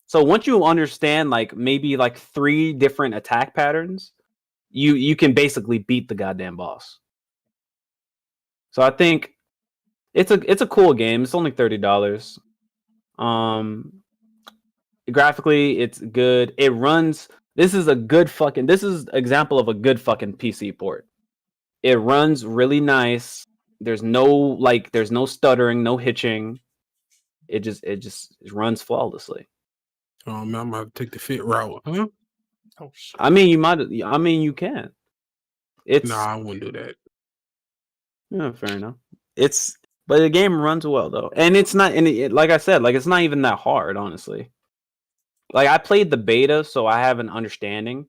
So once you understand like maybe like 3 different attack patterns, you can basically beat the goddamn boss. So I think it's a cool game. It's only $30. Graphically, it's good. It runs. This is example of a good fucking PC port. It runs really nice. There's no stuttering, no hitching. It just runs flawlessly. Oh man, I'm about to take the fit route, huh? Oh shit. I mean, you can. It's Nah, I wouldn't do that. yeah, fair enough. But the game runs well though, and it's not. And like I said, like it's not even that hard, honestly. Like I played the beta, so I have an understanding.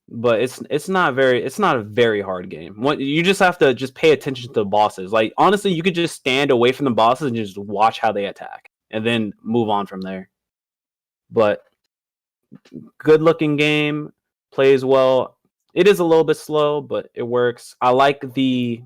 But it's not a very hard game. You just have to just pay attention to the bosses. Like honestly, you could just stand away from the bosses and just watch how they attack, and then move on from there. But good looking game, plays well. It is a little bit slow, but it works. I like the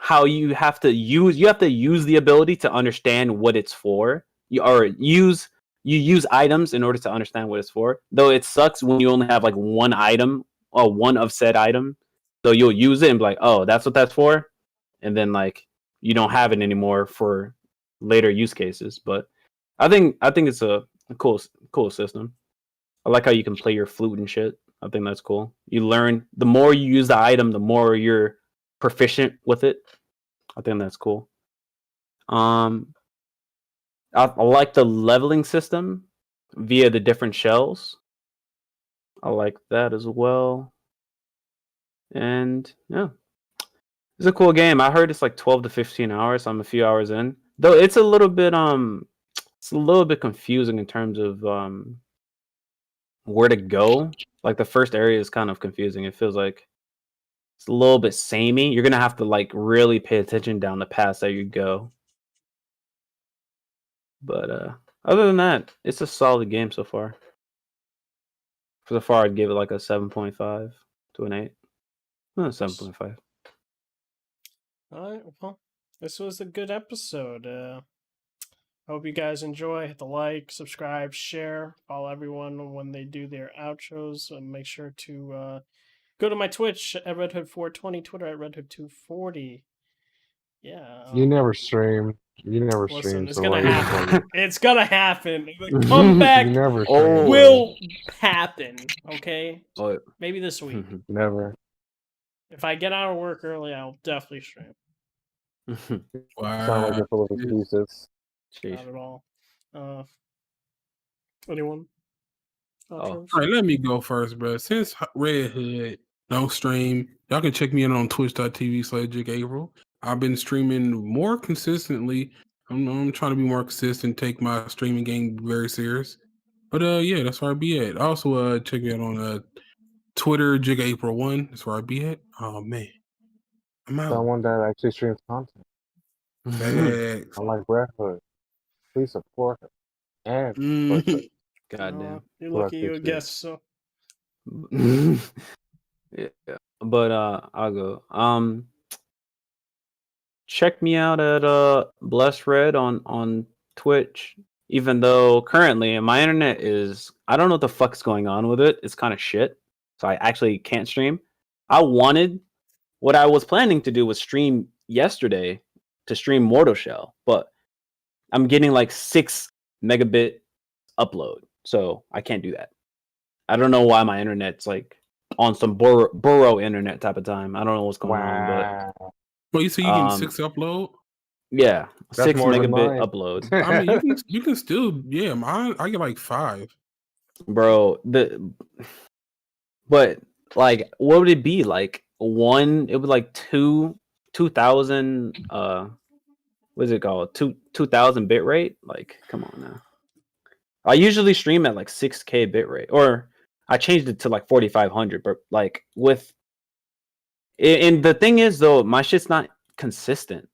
how you have to use the ability to understand what it's for. You use items in order to understand what it's for. Though it sucks when you only have like one item or one of said item. So you'll use it and be like, oh, that's what that's for, and then like you don't have it anymore for later use cases. But I think it's a cool system. I like how you can play your flute and shit. I think that's cool. You learn the more you use the item, the more you're proficient with it. I think that's cool. I like the leveling system via the different shells. I like that as well. And yeah, it's a cool game. I heard it's like 12 to 15 hours. I'm a few hours in. Though it's a little bit confusing in terms of where to go. Like the first area is kind of confusing. It feels like it's a little bit samey. You're gonna have to like really pay attention down the paths that you go. But other than that, it's a solid game so far. So far, I'd give it like a 7.5 to an 8. 7.5. All right. Well, this was a good episode. Hope you guys enjoy. Hit the like, subscribe, share, follow everyone when they do their outros, and make sure to go to my Twitch at RedHood420, Twitter at RedHood240. Yeah. You never stream. You never Listen, stream. it's So gonna why you happen. play? It's gonna happen. The comeback You never stream. will happen. Okay, Oh, maybe this week. Never. If I get out of work early, I'll definitely stream. Sound like Wow. you're full of excuses. Not at all. Anyone? Oh. Outros? All right, let me go first, bro. Since Red Hood No stream. Y'all can check me out on twitch.tv/JakeApril. I've been streaming more consistently. I'm trying to be more consistent, take my streaming game very serious. But yeah, that's where I be at. Also, check me out on Twitter, JakeApril1. That's where I be at. Oh man, I'm out. Someone that actually streams content. Facts. Unlike Red Hood. Please support her. And support her. Goddamn. You're Who lucky you a actually guest, so. Yeah. But I'll go. Check me out at Blessed Red on Twitch. Even though currently my internet is, I don't know what the fuck's going on with it. It's kind of shit. So I actually can't stream. What I was planning to do was stream yesterday to stream Mortal Shell, but I'm getting like 6 megabit upload. So I can't do that. I don't know why my internet's like on some burrow internet type of time. I don't know what's going on, Wow. Well, you see, you can 6 upload. yeah, That's 6 more than megabit mine. upload, I mean, you can still, yeah. Mine, I get like 5. bro. But like, what would it be like? It would like 2,000. What is it called? 2,000 bit rate? Like, come on now. I usually stream at like 6K bit rate, or I changed it to like 4,500. But like and the thing is though, my shit's not consistent.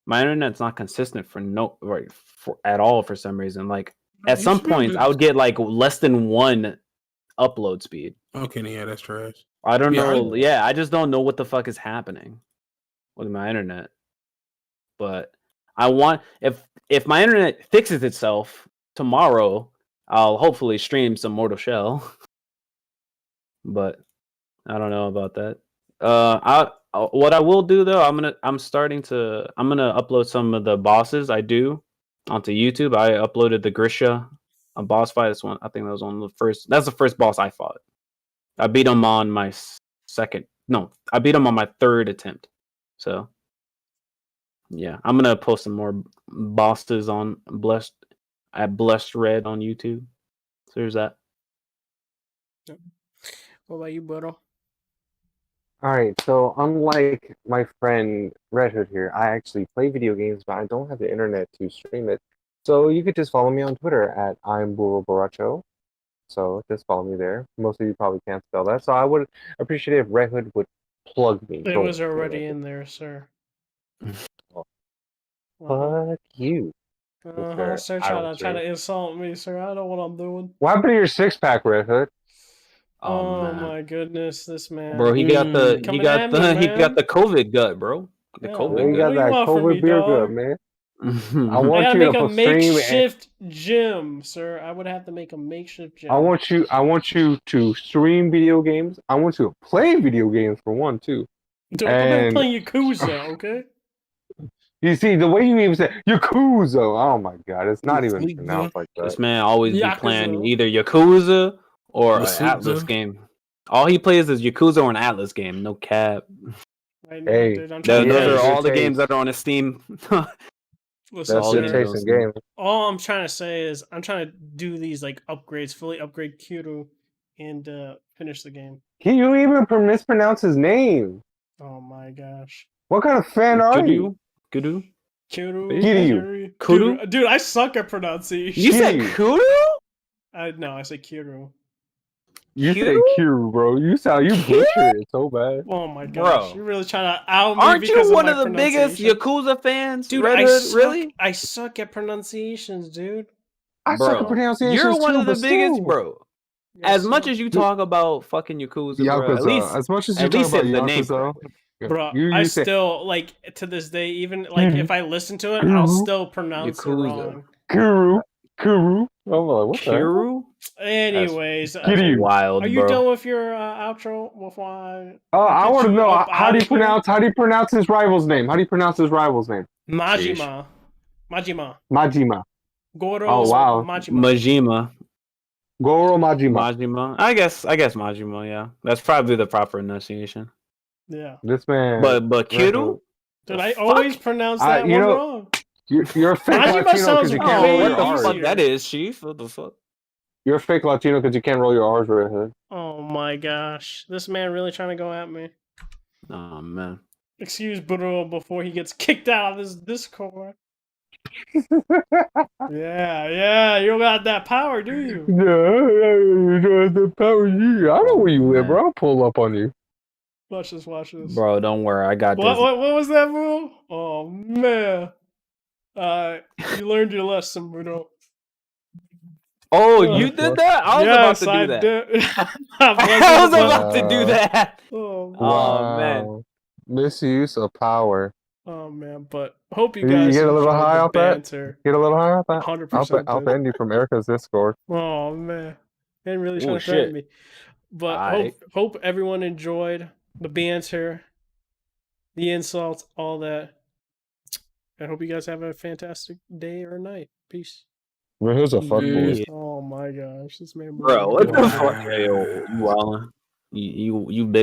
My internet's not consistent for at all for some reason. Like at some points, I would get like less than 1 upload speed. Okay, yeah, that's trash. I don't Yeah, know. I just don't know what the fuck is happening with my internet. But I want if my internet fixes itself tomorrow, I'll hopefully stream some Mortal Shell. But I don't know about that. What I will do though, I'm gonna upload some of the bosses I do onto YouTube. I uploaded the Grisha a boss fight. This one, I think that was one of the first. That's the first boss I fought. I beat him on my I beat him on my 3rd attempt. So yeah, I'm gonna post some more bosses on Blessed Red on YouTube. So there's that. What about you, Burrow? Alright, so unlike my friend Red Hood here, I actually play video games, but I don't have the internet to stream it. So you could just follow me on Twitter at I'm Burro Borracho. So just follow me there. Most of you probably can't spell that. So I would appreciate it if Red Hood would plug me. It was already in there, sir. Fuck you. Sir, try to insult me, sir. I know what I'm doing. What happened to your 6-pack, Red Hood? Oh my goodness, this man. Bro, he got the COVID gut, bro. The Yeah, COVID You gut. got that COVID beer good, man. I want gotta you make to a makeshift gym, sir. I would have to make a makeshift gym. I want you to stream video games. I want you to play video games for one too. Dude, I'm playing Yakuza, okay? You see the way you even say Yakuza. Oh my god, it's not even pronounced like that. This man always be Yakuza. playing either Yakuza or an Atlas game. All he plays is Yakuza or an Atlas game. No cap. I know, Hey, dude. Those are all the games that are on his Steam. Listen, That's sir, good taste in games. all I'm trying to say is I'm trying to do these like upgrades, fully upgrade Kyoto, and finish the game. Can you even mispronounce his name? Oh my gosh. What kind of fan are you? Kudu? Kiryu. Dude, I suck at pronunciation. You said Kudu? No, I said Kiryu. You say Q, bro. You butcher it so bad. Oh my gosh, Bro. you're really trying to out me. Aren't you one of the pronunciation. biggest Yakuza fans, dude? Red Hood? Really? I suck at pronunciations, dude. I suck at pronunciations You're one too, of the but biggest, still. bro. As much as you talk about fucking Yakuza, bro, at least as much as you talk about the name, Yakuza, bro, you I say, still like to this day, even like if I listen to it, I'll still pronounce it wrong. Kuru. I'm like, what the hell? Kuru? Anyways, Wild, are you bro. done with your outro? Before I want to know how do you pronounce his rival's name? How do you pronounce his rival's name? Majima. Goro. Oh wow. Majima. Goro Majima. I guess Majima. Yeah, that's probably the proper enunciation. Yeah. This man. But Kuru. Dude, I always pronounce that one wrong. You're a fake Majima Latino sounds because you can't what the R. fuck that is, Chief? What the fuck? You're a fake Latino because you can't roll your R's right ahead. Oh my gosh. This man really trying to go at me. Oh man. Excuse Bruno before he gets kicked out of this Discord. Yeah, you don't got that power, do you? No, the power you. I know where you live, man. bro. I'll pull up on you. Watch this. Bro, don't worry. I got What this. was that, Bruno? Oh man. You learned your lesson, Bruno. Oh, you did that? I was about to do that. Did. I was about to do that. Oh, Oh man. Wow. Misuse of power. oh man, but hope you You guys get a little enjoyed high the off that? banter. Get a little high off that? 100% I'll did. ban you from Erica's Discord. Oh man, man really Oh, trying to threaten shit. me. But Aight. hope everyone enjoyed the banter, the insults, all that. I hope you guys have a fantastic day or night. Peace. Bro, who's a fuckboy? Yeah. Oh my gosh, this man. Bro, what the Wow. fuck? Yo, you wildin'. You big